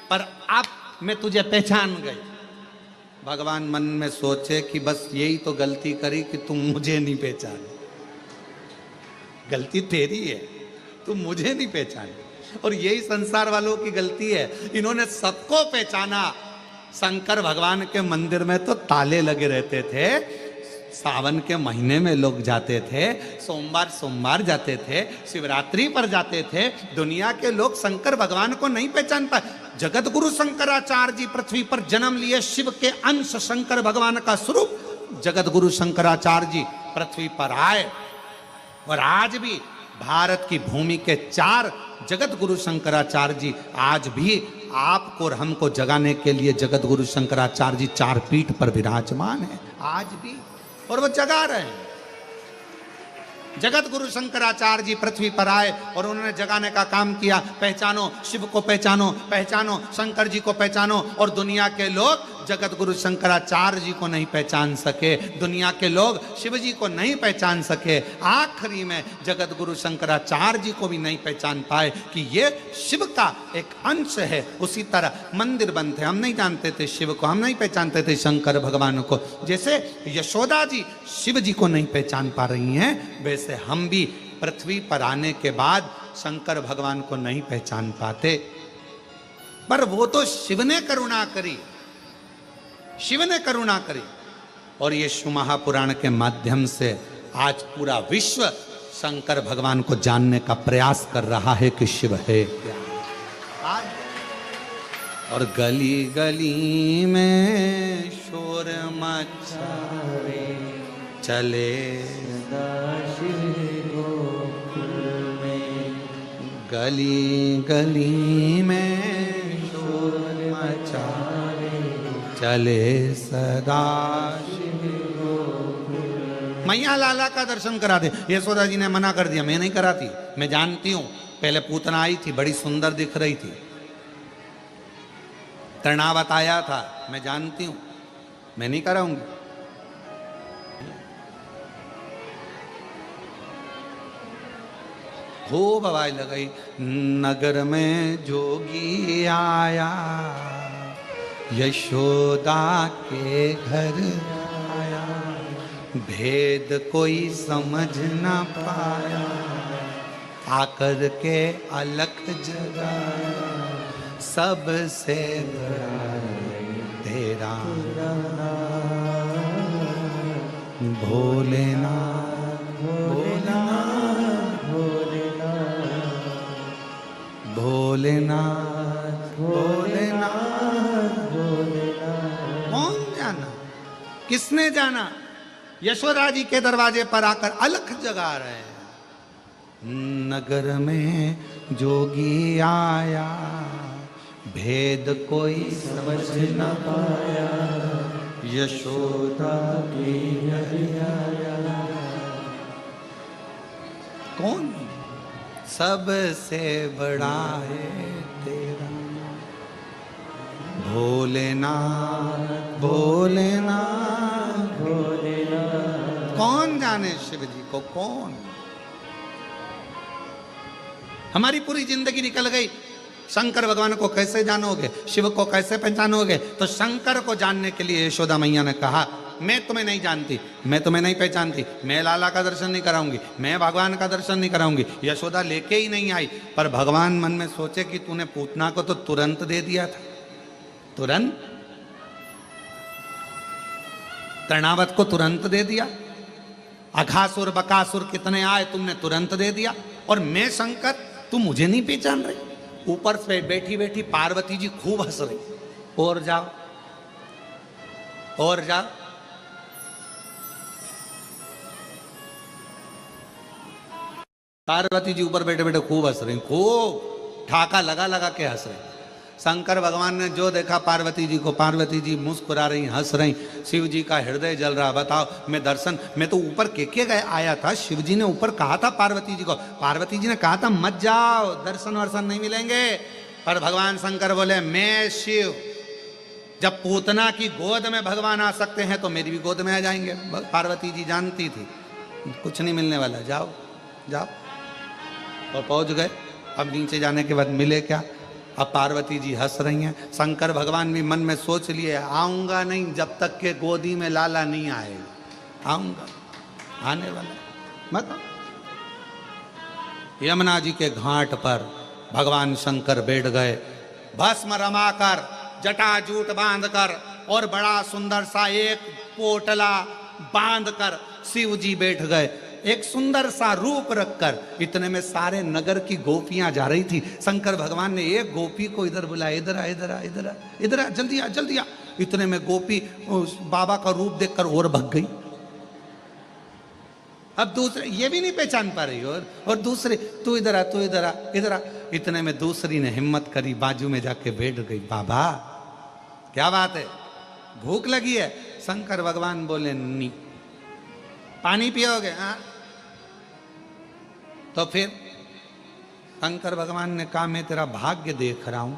पर अब मैं तुझे पहचान गई। भगवान मन में सोचे कि बस यही तो गलती करी कि तुम मुझे नहीं पहचाने। गलती तेरी है, तुम मुझे नहीं पहचाने। और यही संसार वालों की गलती है, इन्होंने सबको पहचाना। शंकर भगवान के मंदिर में तो ताले लगे रहते थे। सावन के महीने में लोग जाते थे, सोमवार सोमवार जाते थे, शिवरात्रि पर जाते थे। दुनिया के लोग शंकर भगवान को नहीं पहचान पाए। जगत गुरु शंकराचार्य जी पृथ्वी पर जन्म लिए, शिव के अंश शंकर भगवान का स्वरूप जगत गुरु शंकराचार्य जी पृथ्वी पर आए। और आज भी भारत की भूमि के 4 जगत गुरु शंकराचार्य जी आज भी आपको और हमको जगाने के लिए जगत गुरु शंकराचार्य जी 4 पीठ पर विराजमान है आज भी, और वो जगा रहे हैं। जगत गुरु शंकराचार्य जी पृथ्वी पर आए और उन्होंने जगाने का काम किया। पहचानो शिव को, पहचानो, पहचानो शंकर जी को, पहचानो। और दुनिया के लोग जगत गुरु शंकराचार्य जी को नहीं पहचान सके, दुनिया के लोग शिव जी को नहीं पहचान सके। आखिरी में जगत गुरु शंकराचार्य जी को भी नहीं पहचान पाए कि ये शिव का एक अंश है। उसी तरह मंदिर बनते, हम नहीं जानते थे शिव को, हम नहीं पहचानते थे शंकर भगवान को। जैसे यशोदा जी शिव जी को नहीं पहचान पा रही हैं, वैसे हम भी पृथ्वी पर आने के बाद शंकर भगवान को नहीं पहचान पाते। पर वो तो शिव ने करुणा करी, शिव ने करुणा करी। और ये शिव महापुराण के माध्यम से आज पूरा विश्व शंकर भगवान को जानने का प्रयास कर रहा है कि शिव है क्या। और गली गली में शोर मचावे चले, गली गली में शोर मचावे चले सदा। मैया लाला का दर्शन करा दे। यशोदा जी ने मना कर दिया, मैं नहीं कराती, मैं जानती हूं। पहले पूतना आई थी, बड़ी सुंदर दिख रही थी, तृणावत आया था, मैं जानती हूं, मैं नहीं कराऊंगी। खूब आवाज लगाई, नगर में जोगी आया, यशोदा के घर आया, भेद कोई समझ न पाया, आकर के अलख जगाया, सबसे बड़ा तेरा भोलेनाथ, भोलेनाथ, भोलेनाथ, भोलेनाथ, भोलेनाथ, भोलेनाथ। कौन जाना, किसने जाना? यशोदा जी के दरवाजे पर आकर अलख जगा रहे हैं। नगर में जोगी आया, भेद कोई समझ न पाया, यशोदा की घर आया। कौन? सबसे बड़ा है तेरा भोलेनाथ, भोलेनाथ, भोलेनाथ। कौन जाने शिव जी को, कौन? हमारी पूरी जिंदगी निकल गई, शंकर भगवान को कैसे जानोगे, शिव को कैसे पहचानोगे? तो शंकर को जानने के लिए यशोदा मैया ने कहा, मैं तुम्हें नहीं जानती, मैं तुम्हें नहीं पहचानती, मैं लाला का दर्शन नहीं कराऊंगी, मैं भगवान का दर्शन नहीं कराऊंगी। यशोदा लेके ही नहीं आई। पर भगवान मन में सोचे कि तूने पूतना को तो तुरंत दे दिया था, तुरंत तृणावत को तुरंत दे दिया, अघासुर बकासुर कितने आए तुमने तुरंत दे दिया, और मैं शंकर, तुम मुझे नहीं पहचान रही। ऊपर से बैठी बैठी पार्वती जी खूब हंस रही, और जाओ और जाओ। पार्वती जी ऊपर बैठे बैठे खूब हंस रही, खूब ठाका लगा लगा के हंस रही। शंकर भगवान ने जो देखा पार्वती जी को, पार्वती जी मुस्कुरा रही, हंस रही, शिव जी का हृदय जल रहा। बताओ, मैं दर्शन, मैं तो ऊपर के गए आया था, शिव जी ने ऊपर कहा था पार्वती जी को, पार्वती जी ने कहा था मत जाओ, दर्शन वर्शन नहीं मिलेंगे। पर भगवान शंकर बोले, मैं शिव, जब पूतना की गोद में भगवान आ सकते हैं तो मेरी भी गोद में आ जाएंगे। पार्वती जी जानती थी कुछ नहीं मिलने वाला, जाओ जाओ, और पहुंच गए। अब नीचे जाने के बाद मिले क्या? अब पार्वती जी हंस रही हैं। शंकर भगवान भी मन में सोच लिए आऊंगा नहीं जब तक के गोदी में लाला नहीं आएगा, आऊंगा, आने वाला मत। यमुना जी के घाट पर भगवान शंकर बैठ गए, भस्म रमाकर, जटाजूट बांधकर, और बड़ा सुंदर सा एक पोटला बांधकर शिव जी बैठ गए, एक सुंदर सा रूप रखकर। इतने में सारे नगर की गोपियां जा रही थी। शंकर भगवान ने एक गोपी को इधर बुलाया, इधर आ, इधर आ, इधर आ, इधर आ, जल्दी आ, जल्दी आ। इतने में गोपी उस बाबा का रूप देखकर और भग गई। अब दूसरे ये भी नहीं पहचान पा रही, और दूसरे तू इधर आ, तू इधर आ, इधर आ। इतने में दूसरी ने हिम्मत करी, बाजू में जाके बैठ गई। बाबा क्या बात है, भूख लगी है? शंकर भगवान बोले नहीं। पानी पियोगे? हाँ। तो फिर शंकर भगवान ने कहा मैं तेरा भाग्य देख रहा हूं,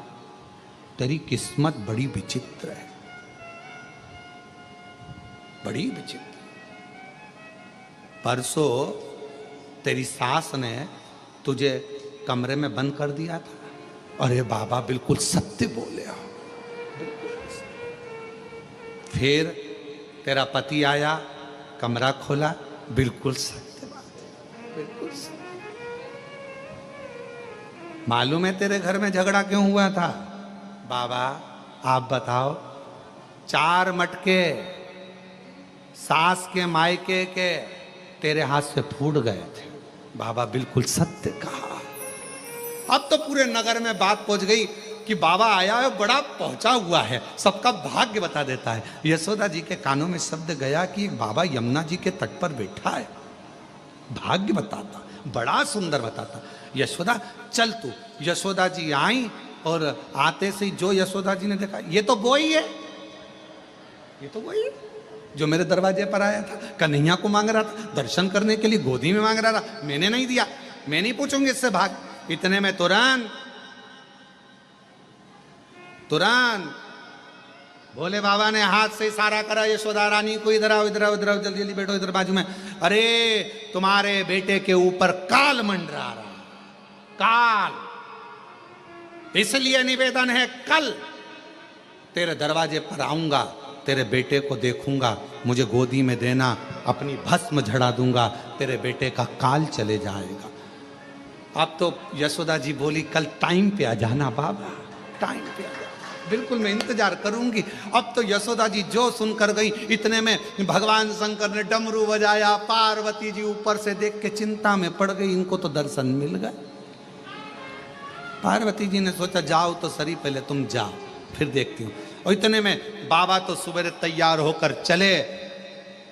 तेरी किस्मत बड़ी विचित्र है, बड़ी विचित्र। परसों तेरी सास ने तुझे कमरे में बंद कर दिया था। अरे बाबा बिल्कुल सत्य बोले हो। फिर तेरा पति आया, कमरा खोला, बिल्कुल सत्य बात, बिल्कुल सत्य। मालूम है तेरे घर में झगड़ा क्यों हुआ था? बाबा आप बताओ। 4 मटके सास के मायके के तेरे हाथ से फूट गए थे। बाबा बिल्कुल सत्य कहा। अब तो पूरे नगर में बात पहुंच गई कि बाबा आया है, बड़ा पहुंचा हुआ है, सबका भाग्य बता देता है। यशोदा जी के कानों में शब्द गया कि बाबा यमुना जी के तट पर बैठा है, भाग्य बताता, बड़ा सुंदर बताता। यशोदा चल तू। यशोदा जी आई, और आते से जो यशोदा जी ने देखा, ये तो वो ही है, ये तो वही है जो मेरे दरवाजे पर आया था, कन्हैया को मांग रहा था, दर्शन करने के लिए गोदी में मांग रहा था, मैंने नहीं दिया, मैं नहीं पूछूंगी इससे भाग। इतने में तुरंत भोले बाबा ने हाथ से इशारा करा, यशोदा रानी को इधर आओ, इधर आओ, इधर आओ, जल्दी जल्दी बैठो इधर बाजू में। अरे तुम्हारे बेटे के ऊपर काल मंडरा रहा, काल, इसलिए निवेदन है कल तेरे दरवाजे पर आऊंगा, तेरे बेटे को देखूंगा, मुझे गोदी में देना, अपनी भस्म झड़ा दूंगा, तेरे बेटे का काल चले जाएगा। अब तो यशोदा जी बोली कल टाइम पे आ जाना बाबा, टाइम पे आ जाना, बिल्कुल मैं इंतजार करूंगी। अब तो यशोदा जी जो सुनकर गई, इतने में भगवान शंकर ने डमरू बजाया। पार्वती जी ऊपर से देख के चिंता में पड़ गई, इनको तो दर्शन मिल गए। पार्वती जी ने सोचा जाओ तो सही, पहले तुम जाओ फिर देखती हूँ। और इतने में बाबा तो सुबह तैयार होकर चले,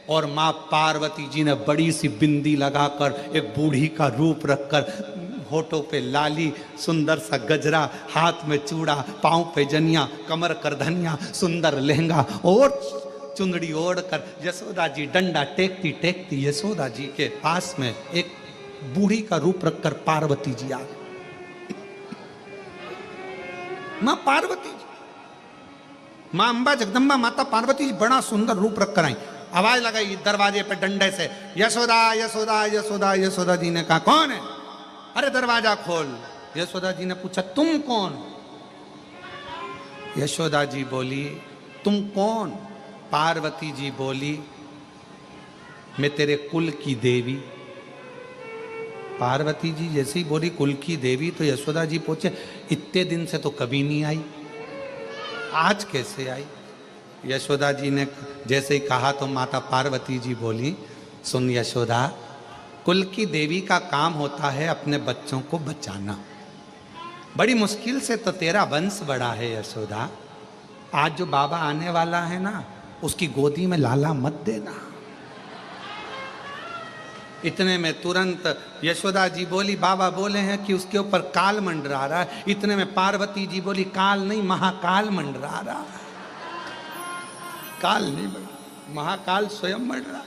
और माँ पार्वती जी ने बड़ी सी बिंदी लगाकर, एक बूढ़ी का रूप रखकर, होठों पे लाली, सुंदर सा गजरा, हाथ में चूड़ा, पांव पे जनिया, कमर करधनिया, सुंदर लहंगा और चुंदड़ी ओढ़कर यशोदा जी डंडा टेकती टेकती यशोदा जी के पास में एक बूढ़ी का रूप रखकर पार्वती जी आ गई। माँ पार्वती जी, माँ अम्बा जगदम्बा माता पार्वती जी बड़ा सुंदर रूप रखकर आई। आवाज लगाई दरवाजे पे डंडे से, यशोदा यशोदा यशोदा। यशोदा जी ने कहा कौन है? अरे दरवाजा खोल। यशोदा जी ने पूछा तुम कौन? यशोदा जी बोली तुम कौन? पार्वती जी बोली मैं तेरे कुल की देवी। पार्वती जी जैसे ही बोली कुल की देवी, तो यशोदा जी पूछे इतने दिन से तो कभी नहीं आई, आज कैसे आई? यशोदा जी ने जैसे ही कहा तो माता पार्वती जी बोली सुन यशोदा, कुल की देवी का काम होता है अपने बच्चों को बचाना। बड़ी मुश्किल से तो तेरा वंश बड़ा है यशोदा। आज जो बाबा आने वाला है ना, उसकी गोदी में लाला मत देना। इतने में तुरंत यशोदा जी बोली बाबा बोले हैं कि उसके ऊपर काल मंडरा रहा है। इतने में पार्वती जी बोली काल नहीं महाकाल मंडरा रहा है। काल नहीं मंडरा, महाकाल स्वयं मंडरा।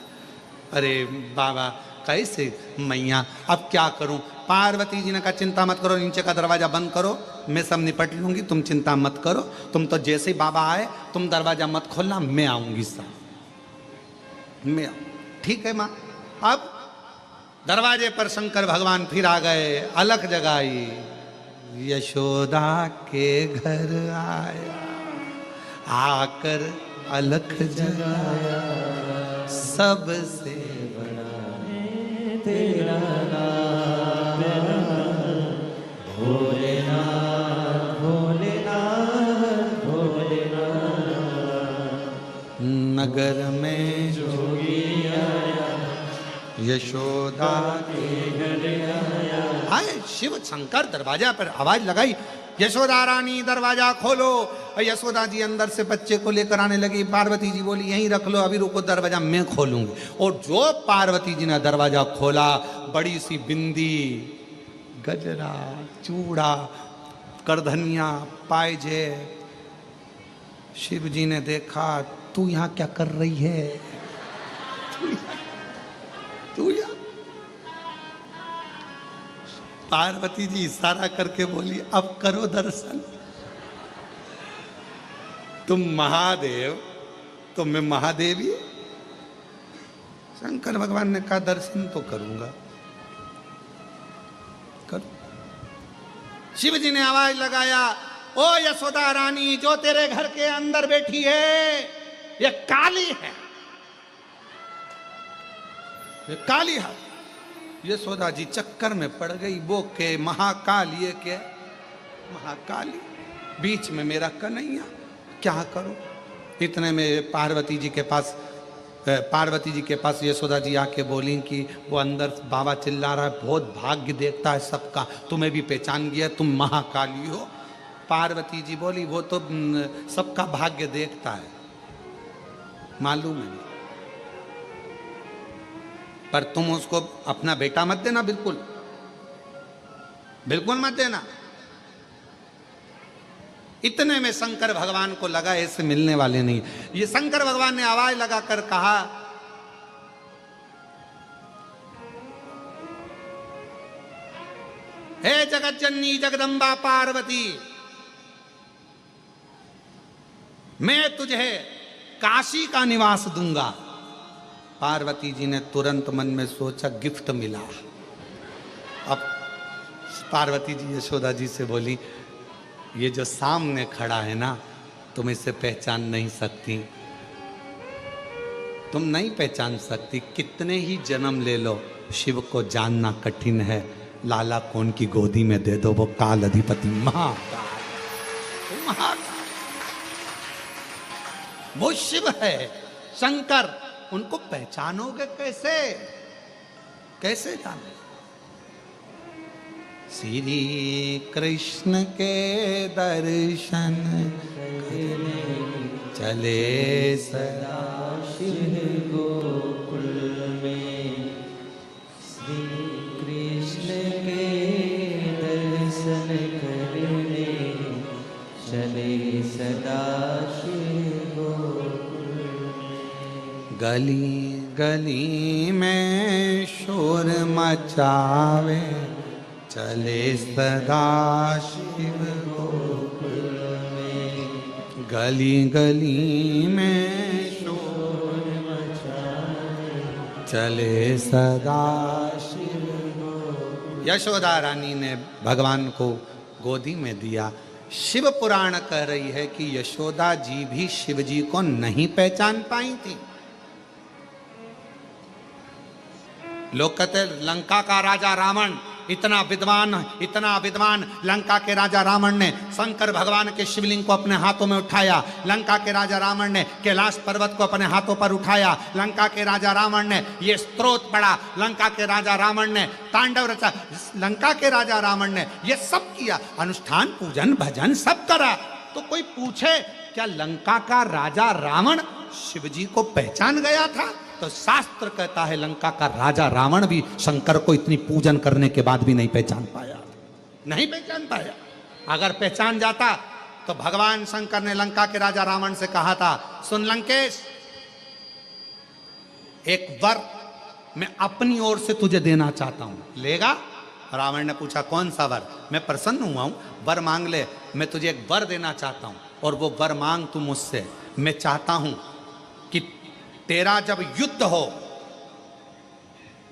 अरे बाबा कैसे मैया, अब क्या करूं? पार्वती जी ने कहा चिंता मत करो, नीचे का दरवाजा बंद करो, मैं सब निपट लूंगी, तुम चिंता मत करो। तुम तो जैसे ही बाबा आए तुम दरवाजा मत खोलना, मैं आऊंगी साहब, मैं ठीक है माँ। अब दरवाजे पर शंकर भगवान फिर आ गए, अलख जगाई, यशोदा के घर आया, आकर अलख जगाया, सबसे बड़ा तेरा नाम भोलेनाथ भोलेनाथ भोलेनाथ। नगर में जोगी आया, यशोदा के घर आया। आए शिव शंकर दरवाजा पर आवाज लगाई, यशोदा रानी दरवाजा खोलो। यशोदा जी अंदर से बच्चे को लेकर आने लगी। पार्वती जी बोली यहीं रख लो, अभी रुको, दरवाजा मैं खोलूंगी। और जो पार्वती जी ने दरवाजा खोला, बड़ी सी बिंदी, गजरा, चूड़ा, करधनिया, पायजे। शिव जी ने देखा, तू यहां क्या कर रही है? तू यहाँ? पार्वती जी इशारा करके बोली अब करो दर्शन। तुम महादेव तो मैं महादेवी। शंकर भगवान ने कहा दर्शन तो करूंगा, करो। शिव जी ने आवाज लगाया, ओ यशोदा रानी, जो तेरे घर के अंदर बैठी है ये काली है, ये काली है। यशोदा जी चक्कर में पड़ गई, वो के महाकाल, ये क्या महाकाली, बीच में मेरा कन्हैया, क्या करो। इतने में पार्वती जी के पास यशोदा जी आके बोली कि वो अंदर बाबा चिल्ला रहा है, बहुत भाग्य देखता है सबका, तुम्हें भी पहचान गया, तुम महाकाली हो। पार्वती जी बोली वो तो सबका भाग्य देखता है, मालूम है, पर तुम उसको अपना बेटा मत देना, बिल्कुल बिल्कुल मत देना। इतने में शंकर भगवान को लगा ऐसे मिलने वाले नहीं। ये शंकर भगवान ने आवाज लगाकर कहा, हे जगत जननी जगदम्बा पार्वती, मैं तुझे काशी का निवास दूंगा। पार्वती जी ने तुरंत मन में सोचा गिफ्ट मिला। अब पार्वती जी यशोदा जी से बोली, ये जो सामने खड़ा है ना, तुम इसे पहचान नहीं सकती, तुम नहीं पहचान सकती। कितने ही जन्म ले लो, शिव को जानना कठिन है। लाला कौन की गोदी में दे दो, वो काल अधिपति महाकाल, वो शिव है, शंकर। उनको पहचानोगे कैसे? कैसे जाने? श्री कृष्ण के दर्शन चले सदा शिव गोकुल में, श्री कृष्ण के दर्शन करने चले सदा शिव गोकुल में। गली गली में शोर मचावे चले सदा शिव गोकुल में। गली गली में शोर मचावे चले सदा शिव गोकुल। यशोदा रानी ने भगवान को गोदी में दिया। शिव पुराण कह रही है कि यशोदा जी भी शिव जी को नहीं पहचान पाई थी। लोग कहते लंका का राजा रावण इतना विद्वान लंका के राजा रावण ने शंकर भगवान के शिवलिंग को अपने हाथों में उठाया। लंका के राजा रावण ने कैलाश पर्वत को अपने हाथों पर उठाया। लंका के राजा रावण ने ये स्तोत्र पढ़ा। लंका के राजा रावण ने तांडव रचा। लंका के राजा रावण ने ये सब किया, अनुष्ठान पूजन भजन सब करा। तो कोई पूछे क्या लंका का राजा रावण शिव जी को पहचान गया था? तो शास्त्र कहता है लंका का राजा रावण भी शंकर को इतनी पूजन करने के बाद भी नहीं पहचान पाया, नहीं पहचान पाया। अगर पहचान जाता तो भगवान शंकर ने लंका के राजा रावण से कहा था, सुन लंकेश, एक वर मैं अपनी ओर से तुझे देना चाहता हूं, लेगा? रावण ने पूछा कौन सा वर? मैं प्रसन्न हुआ हूं, वर मांग ले, मैं तुझे एक वर देना चाहता हूं और वो वर मांग तू मुझसे। मैं चाहता हूं कि तेरा जब युद्ध हो,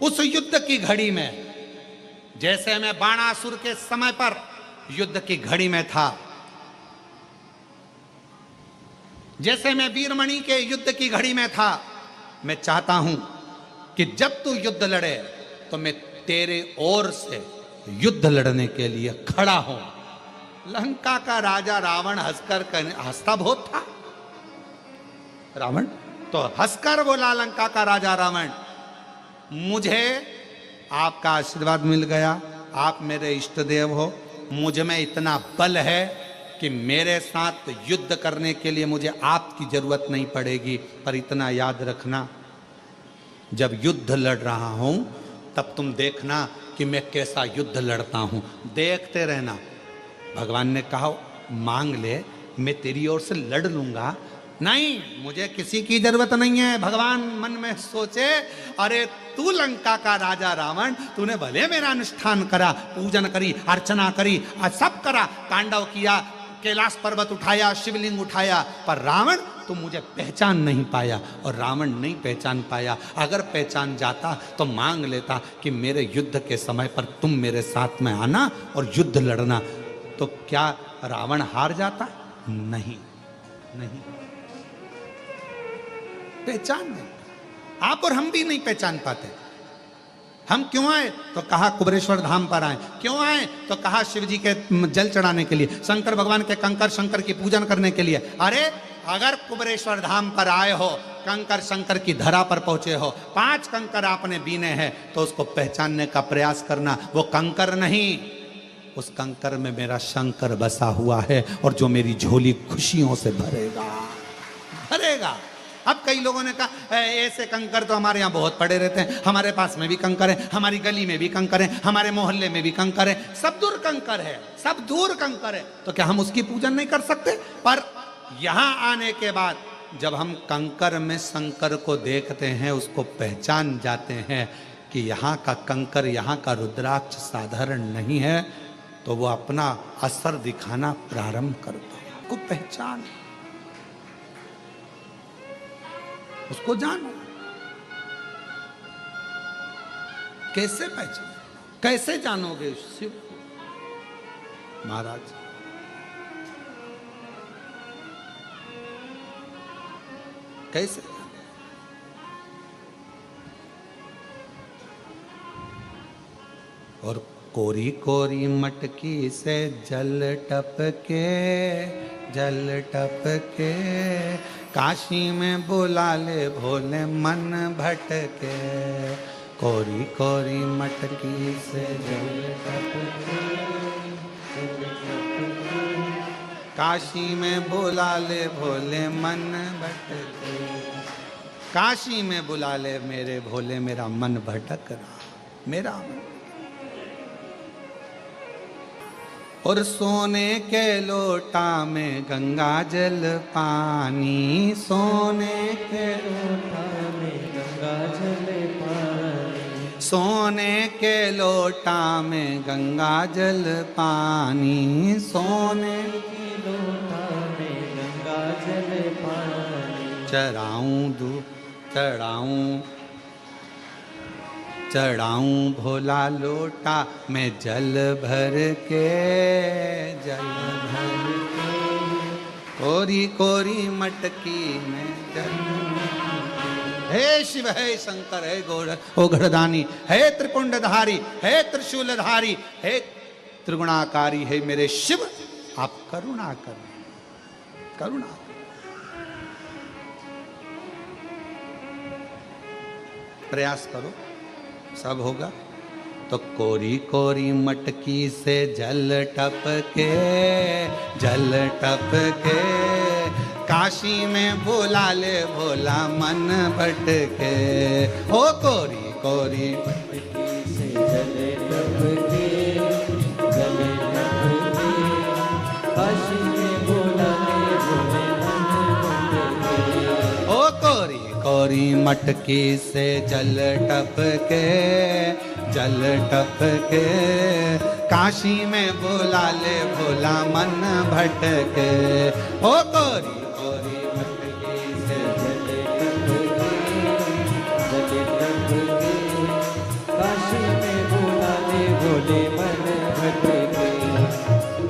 उस युद्ध की घड़ी में, जैसे मैं बाणासुर के समय पर युद्ध की घड़ी में था, जैसे मैं वीरमणि के युद्ध की घड़ी में था, मैं चाहता हूं कि जब तू युद्ध लड़े तो मैं तेरे ओर से युद्ध लड़ने के लिए खड़ा हूं। लंका का राजा रावण हंसता बहुत था। रावण तो हंसकर बोला, लंका का राजा रावण, मुझे आपका आशीर्वाद मिल गया, आप मेरे इष्ट देव हो, मुझ में इतना बल है कि मेरे साथ युद्ध करने के लिए मुझे आपकी जरूरत नहीं पड़ेगी। पर इतना याद रखना, जब युद्ध लड़ रहा हूं तब तुम देखना कि मैं कैसा युद्ध लड़ता हूं, देखते रहना। भगवान ने कहा मांग ले, मैं तेरी ओर से लड़ लूंगा। नहीं, मुझे किसी की जरूरत नहीं है। भगवान मन में सोचे, अरे तू लंका का राजा रावण, तूने भले मेरा अनुष्ठान करा, पूजन करी, अर्चना करी, सब करा, तांडव किया, कैलाश पर्वत उठाया, शिवलिंग उठाया, पर रावण तू मुझे पहचान नहीं पाया। और रावण नहीं पहचान पाया। अगर पहचान जाता तो मांग लेता कि मेरे युद्ध के समय पर तुम मेरे साथ में आना और युद्ध लड़ना। तो क्या रावण हार जाता? नहीं, नहीं, पहचान नहीं। आप और हम भी नहीं पहचान पाते। हम क्यों आए? तो कहा कुबेरेश्वर धाम पर आए। क्यों आए? तो कहा शिव जी के जल चढ़ाने के लिए, शंकर भगवान के कंकर शंकर की पूजन करने के लिए। अरे अगर कुबेरेश्वर धाम पर आए हो, कंकर शंकर की धरा पर पहुंचे हो, 5 कंकर आपने बीने हैं, तो उसको पहचानने का प्रयास करना। वो कंकर नहीं, उस कंकर में मेरा शंकर बसा हुआ है और जो मेरी झोली खुशियों से भरेगा, भरेगा। अब कई लोगों ने कहा ऐसे कंकर तो हमारे यहाँ बहुत पड़े रहते हैं, हमारे पास में भी कंकर है, हमारी गली में भी कंकर है, हमारे मोहल्ले में भी कंकर है, सब दूर कंकर है, सब दूर कंकर है। तो क्या हम उसकी पूजन नहीं कर सकते? पर यहाँ आने के बाद जब हम कंकर में शंकर को देखते हैं, उसको पहचान जाते हैं कि यहाँ का कंकर, यहाँ का रुद्राक्ष साधारण नहीं है, तो वो अपना असर दिखाना प्रारंभ करता है। आपको पहचान, उसको जानो। कैसे पहचान, कैसे जानोगे शिव महाराज? कैसे? और कोरी कोरी मटकी से जल टपके, जल टपके, काशी में बुला ले भोले मन भटके। कोरी कोरी मटकी से जल टपके, काशी में बुला ले भोले मन भटके। काशी में बुला ले मेरे भोले, मेरा मन भटक रहा, मेरा मन। और सोने के लोटा में गंगा जल पानी, सोने के लोटा में गंगा जल पानी, सोने के लोटा में गंगा जल पानी, सोने के लोटा में गंगा जल पानी। चढ़ाऊं दूध, चढ़ाऊं, चढ़ाऊं भोला लोटा में जल भर के, जल भर के, कोरी कोरी मटकी में जल। हे शिव, हे शंकर, हे गोगढ़दानी, हे त्रिपुंडधारी, हे त्रिशूलधारी, हे त्रिगुणाकारी, हे मेरे शिव, आप करुणा करो, करुणा। प्रयास करो, सब होगा। तो कोरी कोरी मटकी से जल टपके, जल टपके, काशी में बुला ले भोला मन भटके। ओ कोरी कोरी मटकी से जल टपके, जल टपके, काशी में बुला ले भोले मन भटके। ओ कोरी कौरी मटकी से जल टपके, जल टपके, काशी में बुला ले भोला मन भटके। ओ कौरी कौरी मटकी से जल टपके, जल टपके, काशी में बुला ले भोले मन भटके,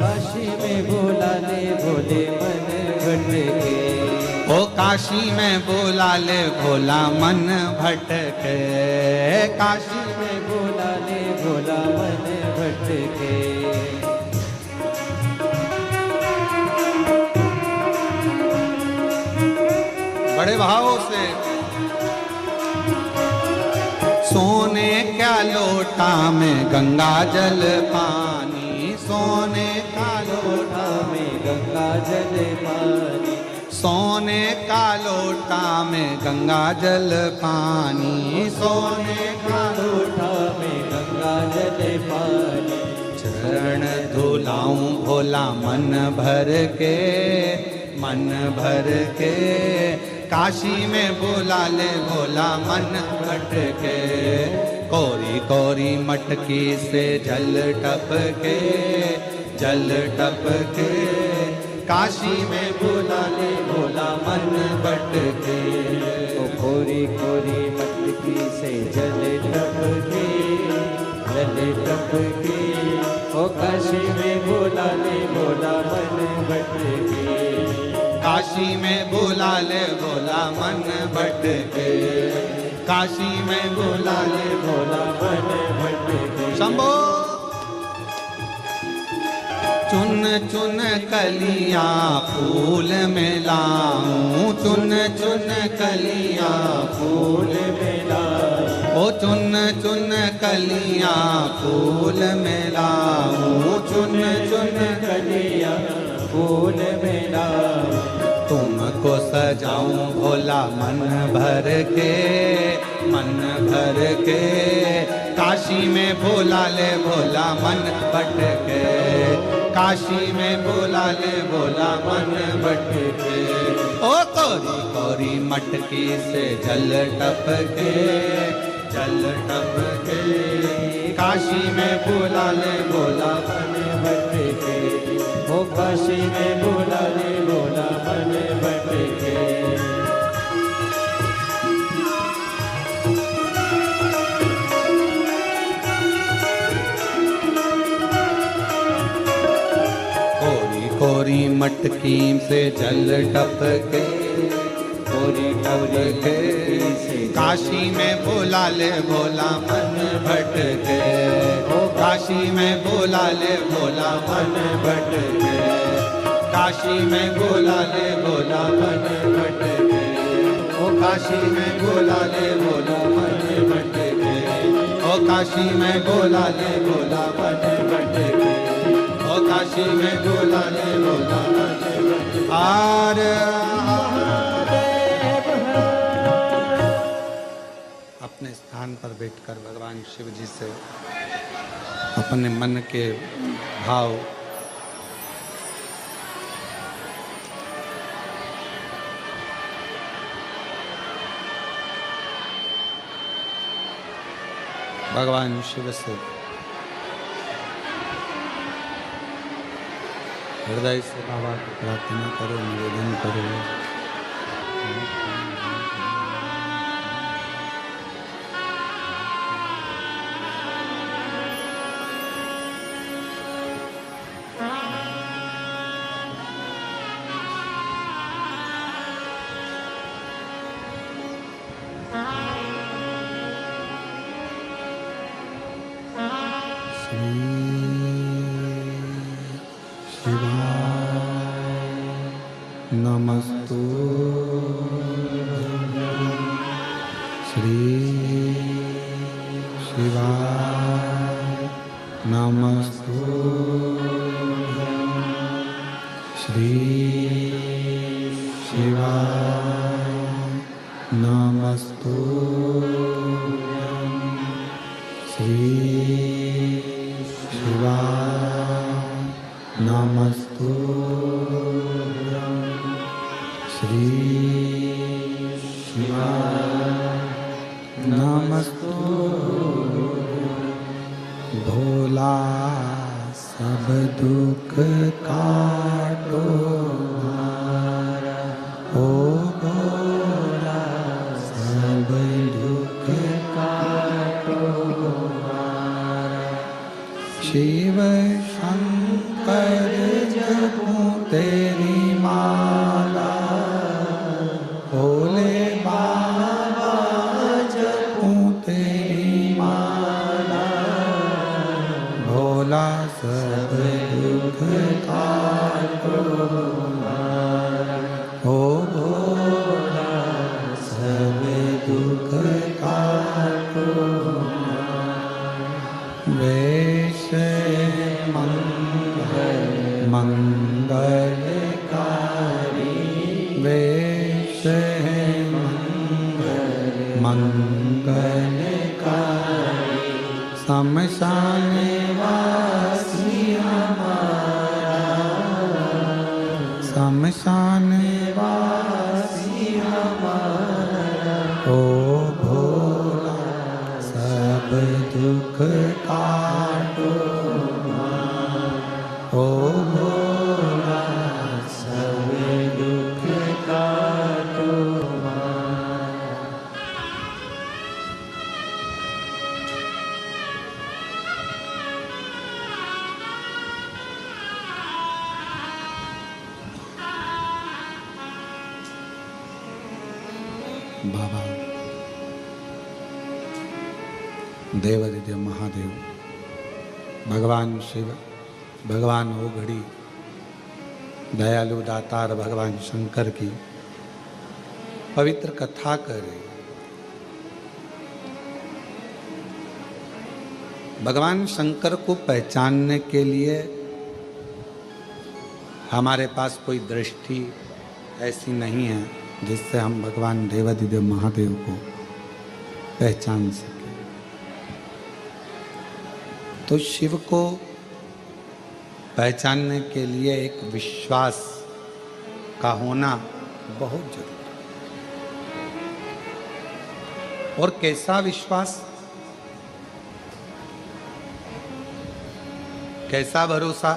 काशी में बुला ले भोले मन भटके। ओ काशी में बुला ले भोला मन भटके, काशी में बुला ले भोला मन भटके। बड़े भावों से सोने क्या लोटा में गंगा जल पानी, सोने का लोटा में गंगा जल पानी, सोने का लोटा में गंगा जल पानी, सोने का लोटा में गंगा जल पानी। चरण धुलाऊं भोला मन भर के, मन भर के, काशी में बुला ले भोला मन भटके। कौरी कौरी मटकी से जल टपके, जल टपके, काशी में बुला ले भोला मन भटके। ओ कोरी कोरी मटकी से जल टपके, जल टपके, ओ काशी में बुला ले भोला मन भटके, काशी में बुला ले भोला मन भटके, काशी में बुला ले भोला मन भटके। शंभो चुन चुन कलियां फूल में लाऊं, चुन चुन कलियां फूल में लाऊं, ओ चुन चुन कलियां फूल में लाऊं, चुन चुन कलियां फूल में लाऊं। तुमको सजाऊं भोला मन भर के, मन भर के, काशी में बुला ले भोला मन भटके, काशी में बुला ले भोला मन भटके। ओ कौरी कौरी मटकी से जल टपके, जल टपके, काशी में बुला ले भोला मन भटके, ओ काशी में बुला ले भोला मन भटके। कोरी मटकी से जल टपके, कोरी टपके, काशी में बुला ले भोला मन भटके, ओ काशी में बुला ले भोला मन भटके, काशी में बुला ले भोला मन भटके, ओ काशी में बुला ले भोला मन भटके, ओ काशी में बुला ले भोला मन भटके, ओ काशी में बुला ले भोला मन भटके। आर अपने स्थान पर बैठकर भगवान शिव जी से अपने मन के भाव भगवान शिव से हृदय से बाबा को प्रार्थना करो, निवेदन करो। नमस्तु श्री शिवाय नमस्तु श्री शिवाय नमस्तु श्री शिवाय नमस्तु श्री शिवाय नमस्तु भोला सब दुख काटो हमारा, ओ भोला सब दुख काटो हमारा। शिव शंकर जपूं तेरी माला, भोले बाबा जपूं तेरी माला, भोला सब दुख काटो हमारा, ओ भोला सब दुख काटो हमारा। वेश मंगलकारी, वेश मंगलकारी, शमशान वासी हमारा, शमशान वासी हमारा, ओ भोला सब दुख काटो हमारा, ओ भोला सब दुख काटो हमारा। बाबा देवादिदेव महादेव, भगवान शिव, भगवान ओघड़ी, दयालु दातार भगवान शंकर की पवित्र कथा करें। भगवान शंकर को पहचानने के लिए हमारे पास कोई दृष्टि ऐसी नहीं है जिससे हम भगवान देवादिदेव महादेव को पहचान सकें। तो शिव को पहचानने के लिए एक विश्वास का होना बहुत जरूरी है। और कैसा विश्वास, कैसा भरोसा?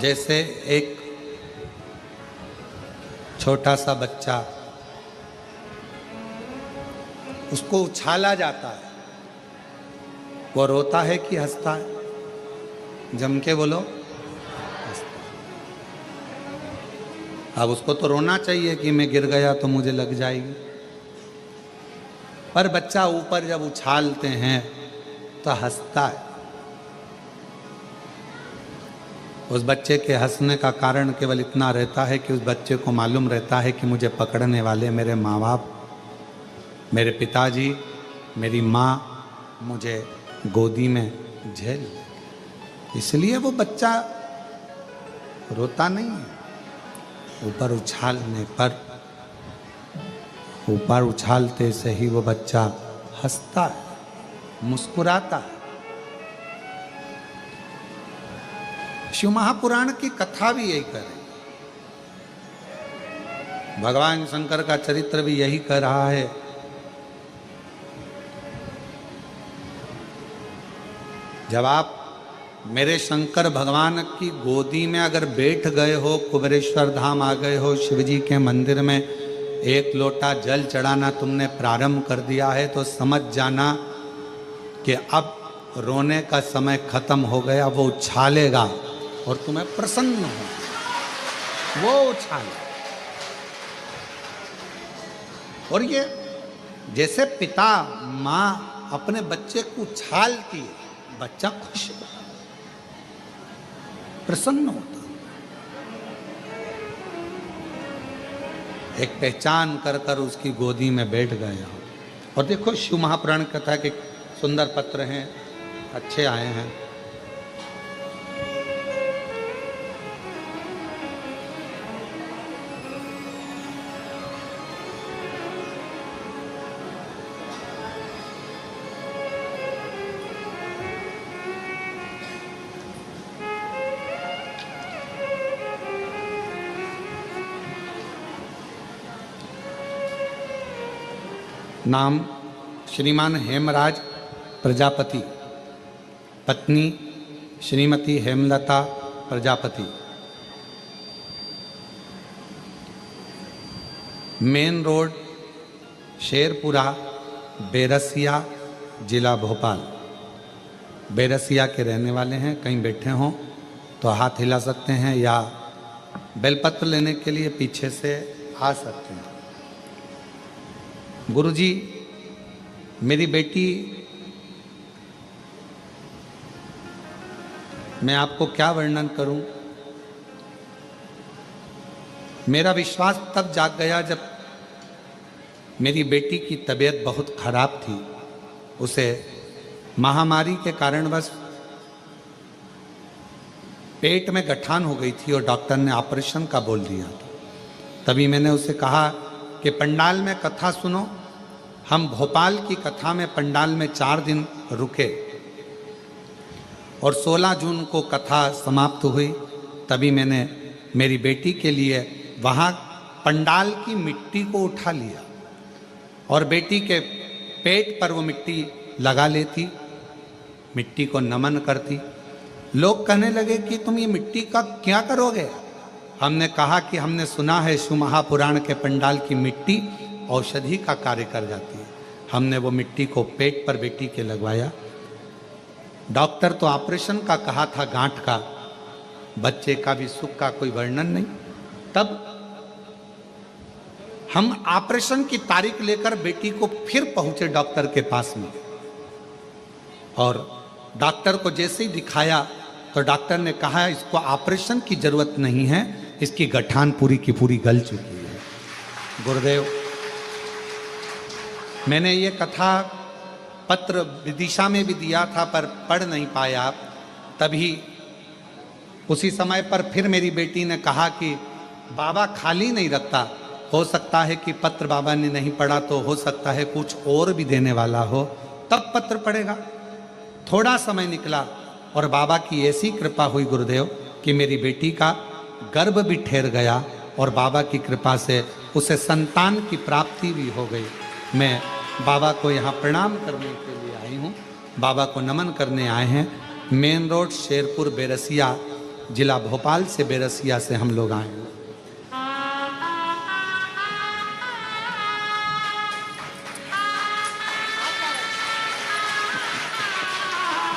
जैसे एक छोटा सा बच्चा, उसको उछाला जाता है, वो रोता है कि हंसता है? जम के बोलो, हंसता है। अब उसको तो रोना चाहिए कि मैं गिर गया तो मुझे लग जाएगी, पर बच्चा ऊपर जब उछालते हैं तो हंसता है। उस बच्चे के हंसने का कारण केवल इतना रहता है कि उस बच्चे को मालूम रहता है कि मुझे पकड़ने वाले मेरे माँ बाप, मेरे पिताजी, मेरी माँ मुझे गोदी में झेल लेंगे। इसलिए वो बच्चा रोता नहीं है। ऊपर उछालने पर, ऊपर उछालते से ही वो बच्चा हंसता है, मुस्कुराता है। शिव महापुराण की कथा भी यही कह रही, भगवान शंकर का चरित्र भी यही कह रहा है। जब आप मेरे शंकर भगवान की गोदी में अगर बैठ गए हो, कुबेरेश्वर धाम आ गए हो, शिवजी के मंदिर में एक लोटा जल चढ़ाना तुमने प्रारंभ कर दिया है, तो समझ जाना कि अब रोने का समय खत्म हो गया। वो उछालेगा और तुम्हें प्रसन्न हो, वो उछाले। और ये जैसे पिता माँ अपने बच्चे को उछालती है, बच्चा खुश होता, प्रसन्न होता, एक पहचान कर कर उसकी गोदी में बैठ गया। और देखो शिव महापुराण कथा के सुंदर पत्र हैं, अच्छे आए हैं। नाम श्रीमान हेमराज प्रजापति, पत्नी श्रीमती हेमलता प्रजापति। मेन रोड शेरपुरा, बेरसिया, जिला भोपाल। बेरसिया के रहने वाले हैं। कहीं बैठे हों तो हाथ हिला सकते हैं या बेलपत्र लेने के लिए पीछे से आ सकते हैं। गुरुजी, मेरी बेटी, मैं आपको क्या वर्णन करूं। मेरा विश्वास तब जाग गया जब मेरी बेटी की तबीयत बहुत खराब थी। उसे महामारी के कारणवश पेट में गठान हो गई थी और डॉक्टर ने ऑपरेशन का बोल दिया था। तभी मैंने उसे कहा कि पंडाल में कथा सुनो। हम भोपाल की कथा में पंडाल में 4 दिन रुके और 16 जून को कथा समाप्त हुई। तभी मैंने मेरी बेटी के लिए वहाँ पंडाल की मिट्टी को उठा लिया और बेटी के पेट पर वो मिट्टी लगा लेती, मिट्टी को नमन करती। लोग कहने लगे कि तुम ये मिट्टी का क्या करोगे। हमने कहा कि हमने सुना है शिव महापुराण के पंडाल की मिट्टी औषधि का कार्य कर जाती है। हमने वो मिट्टी को पेट पर बेटी के लगवाया। डॉक्टर तो ऑपरेशन का कहा था, गांठ का, बच्चे का भी सुख का कोई वर्णन नहीं। तब हम ऑपरेशन की तारीख लेकर बेटी को फिर पहुंचे डॉक्टर के पास में और डॉक्टर को जैसे ही दिखाया तो डॉक्टर ने कहा इसको ऑपरेशन की जरूरत नहीं है, इसकी गठान पूरी की पूरी गल चुकी है। गुरुदेव, मैंने ये कथा पत्र विदिशा में भी दिया था पर पढ़ नहीं पाया। तभी उसी समय पर फिर मेरी बेटी ने कहा कि बाबा खाली नहीं रखता, हो सकता है कि पत्र बाबा ने नहीं पढ़ा तो हो सकता है कुछ और भी देने वाला हो, तब पत्र पढ़ेगा। थोड़ा समय निकला और बाबा की ऐसी कृपा हुई गुरुदेव कि मेरी बेटी का गर्भ भी ठहर गया और बाबा की कृपा से उसे संतान की प्राप्ति भी हो गई। मैं बाबा को यहाँ प्रणाम करने के लिए आई हूँ, बाबा को नमन करने आए हैं। मेन रोड शेरपुर, बेरसिया, जिला भोपाल से बेरसिया से हम लोग आए हैं।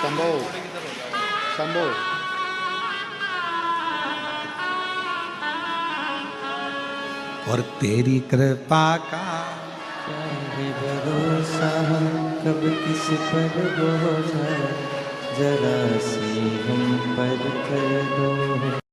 शंभो शंभो। और तेरी कृपा का चाहे भरोसा हम कब किस पर बोझा, जरा सी हम पर कर दो।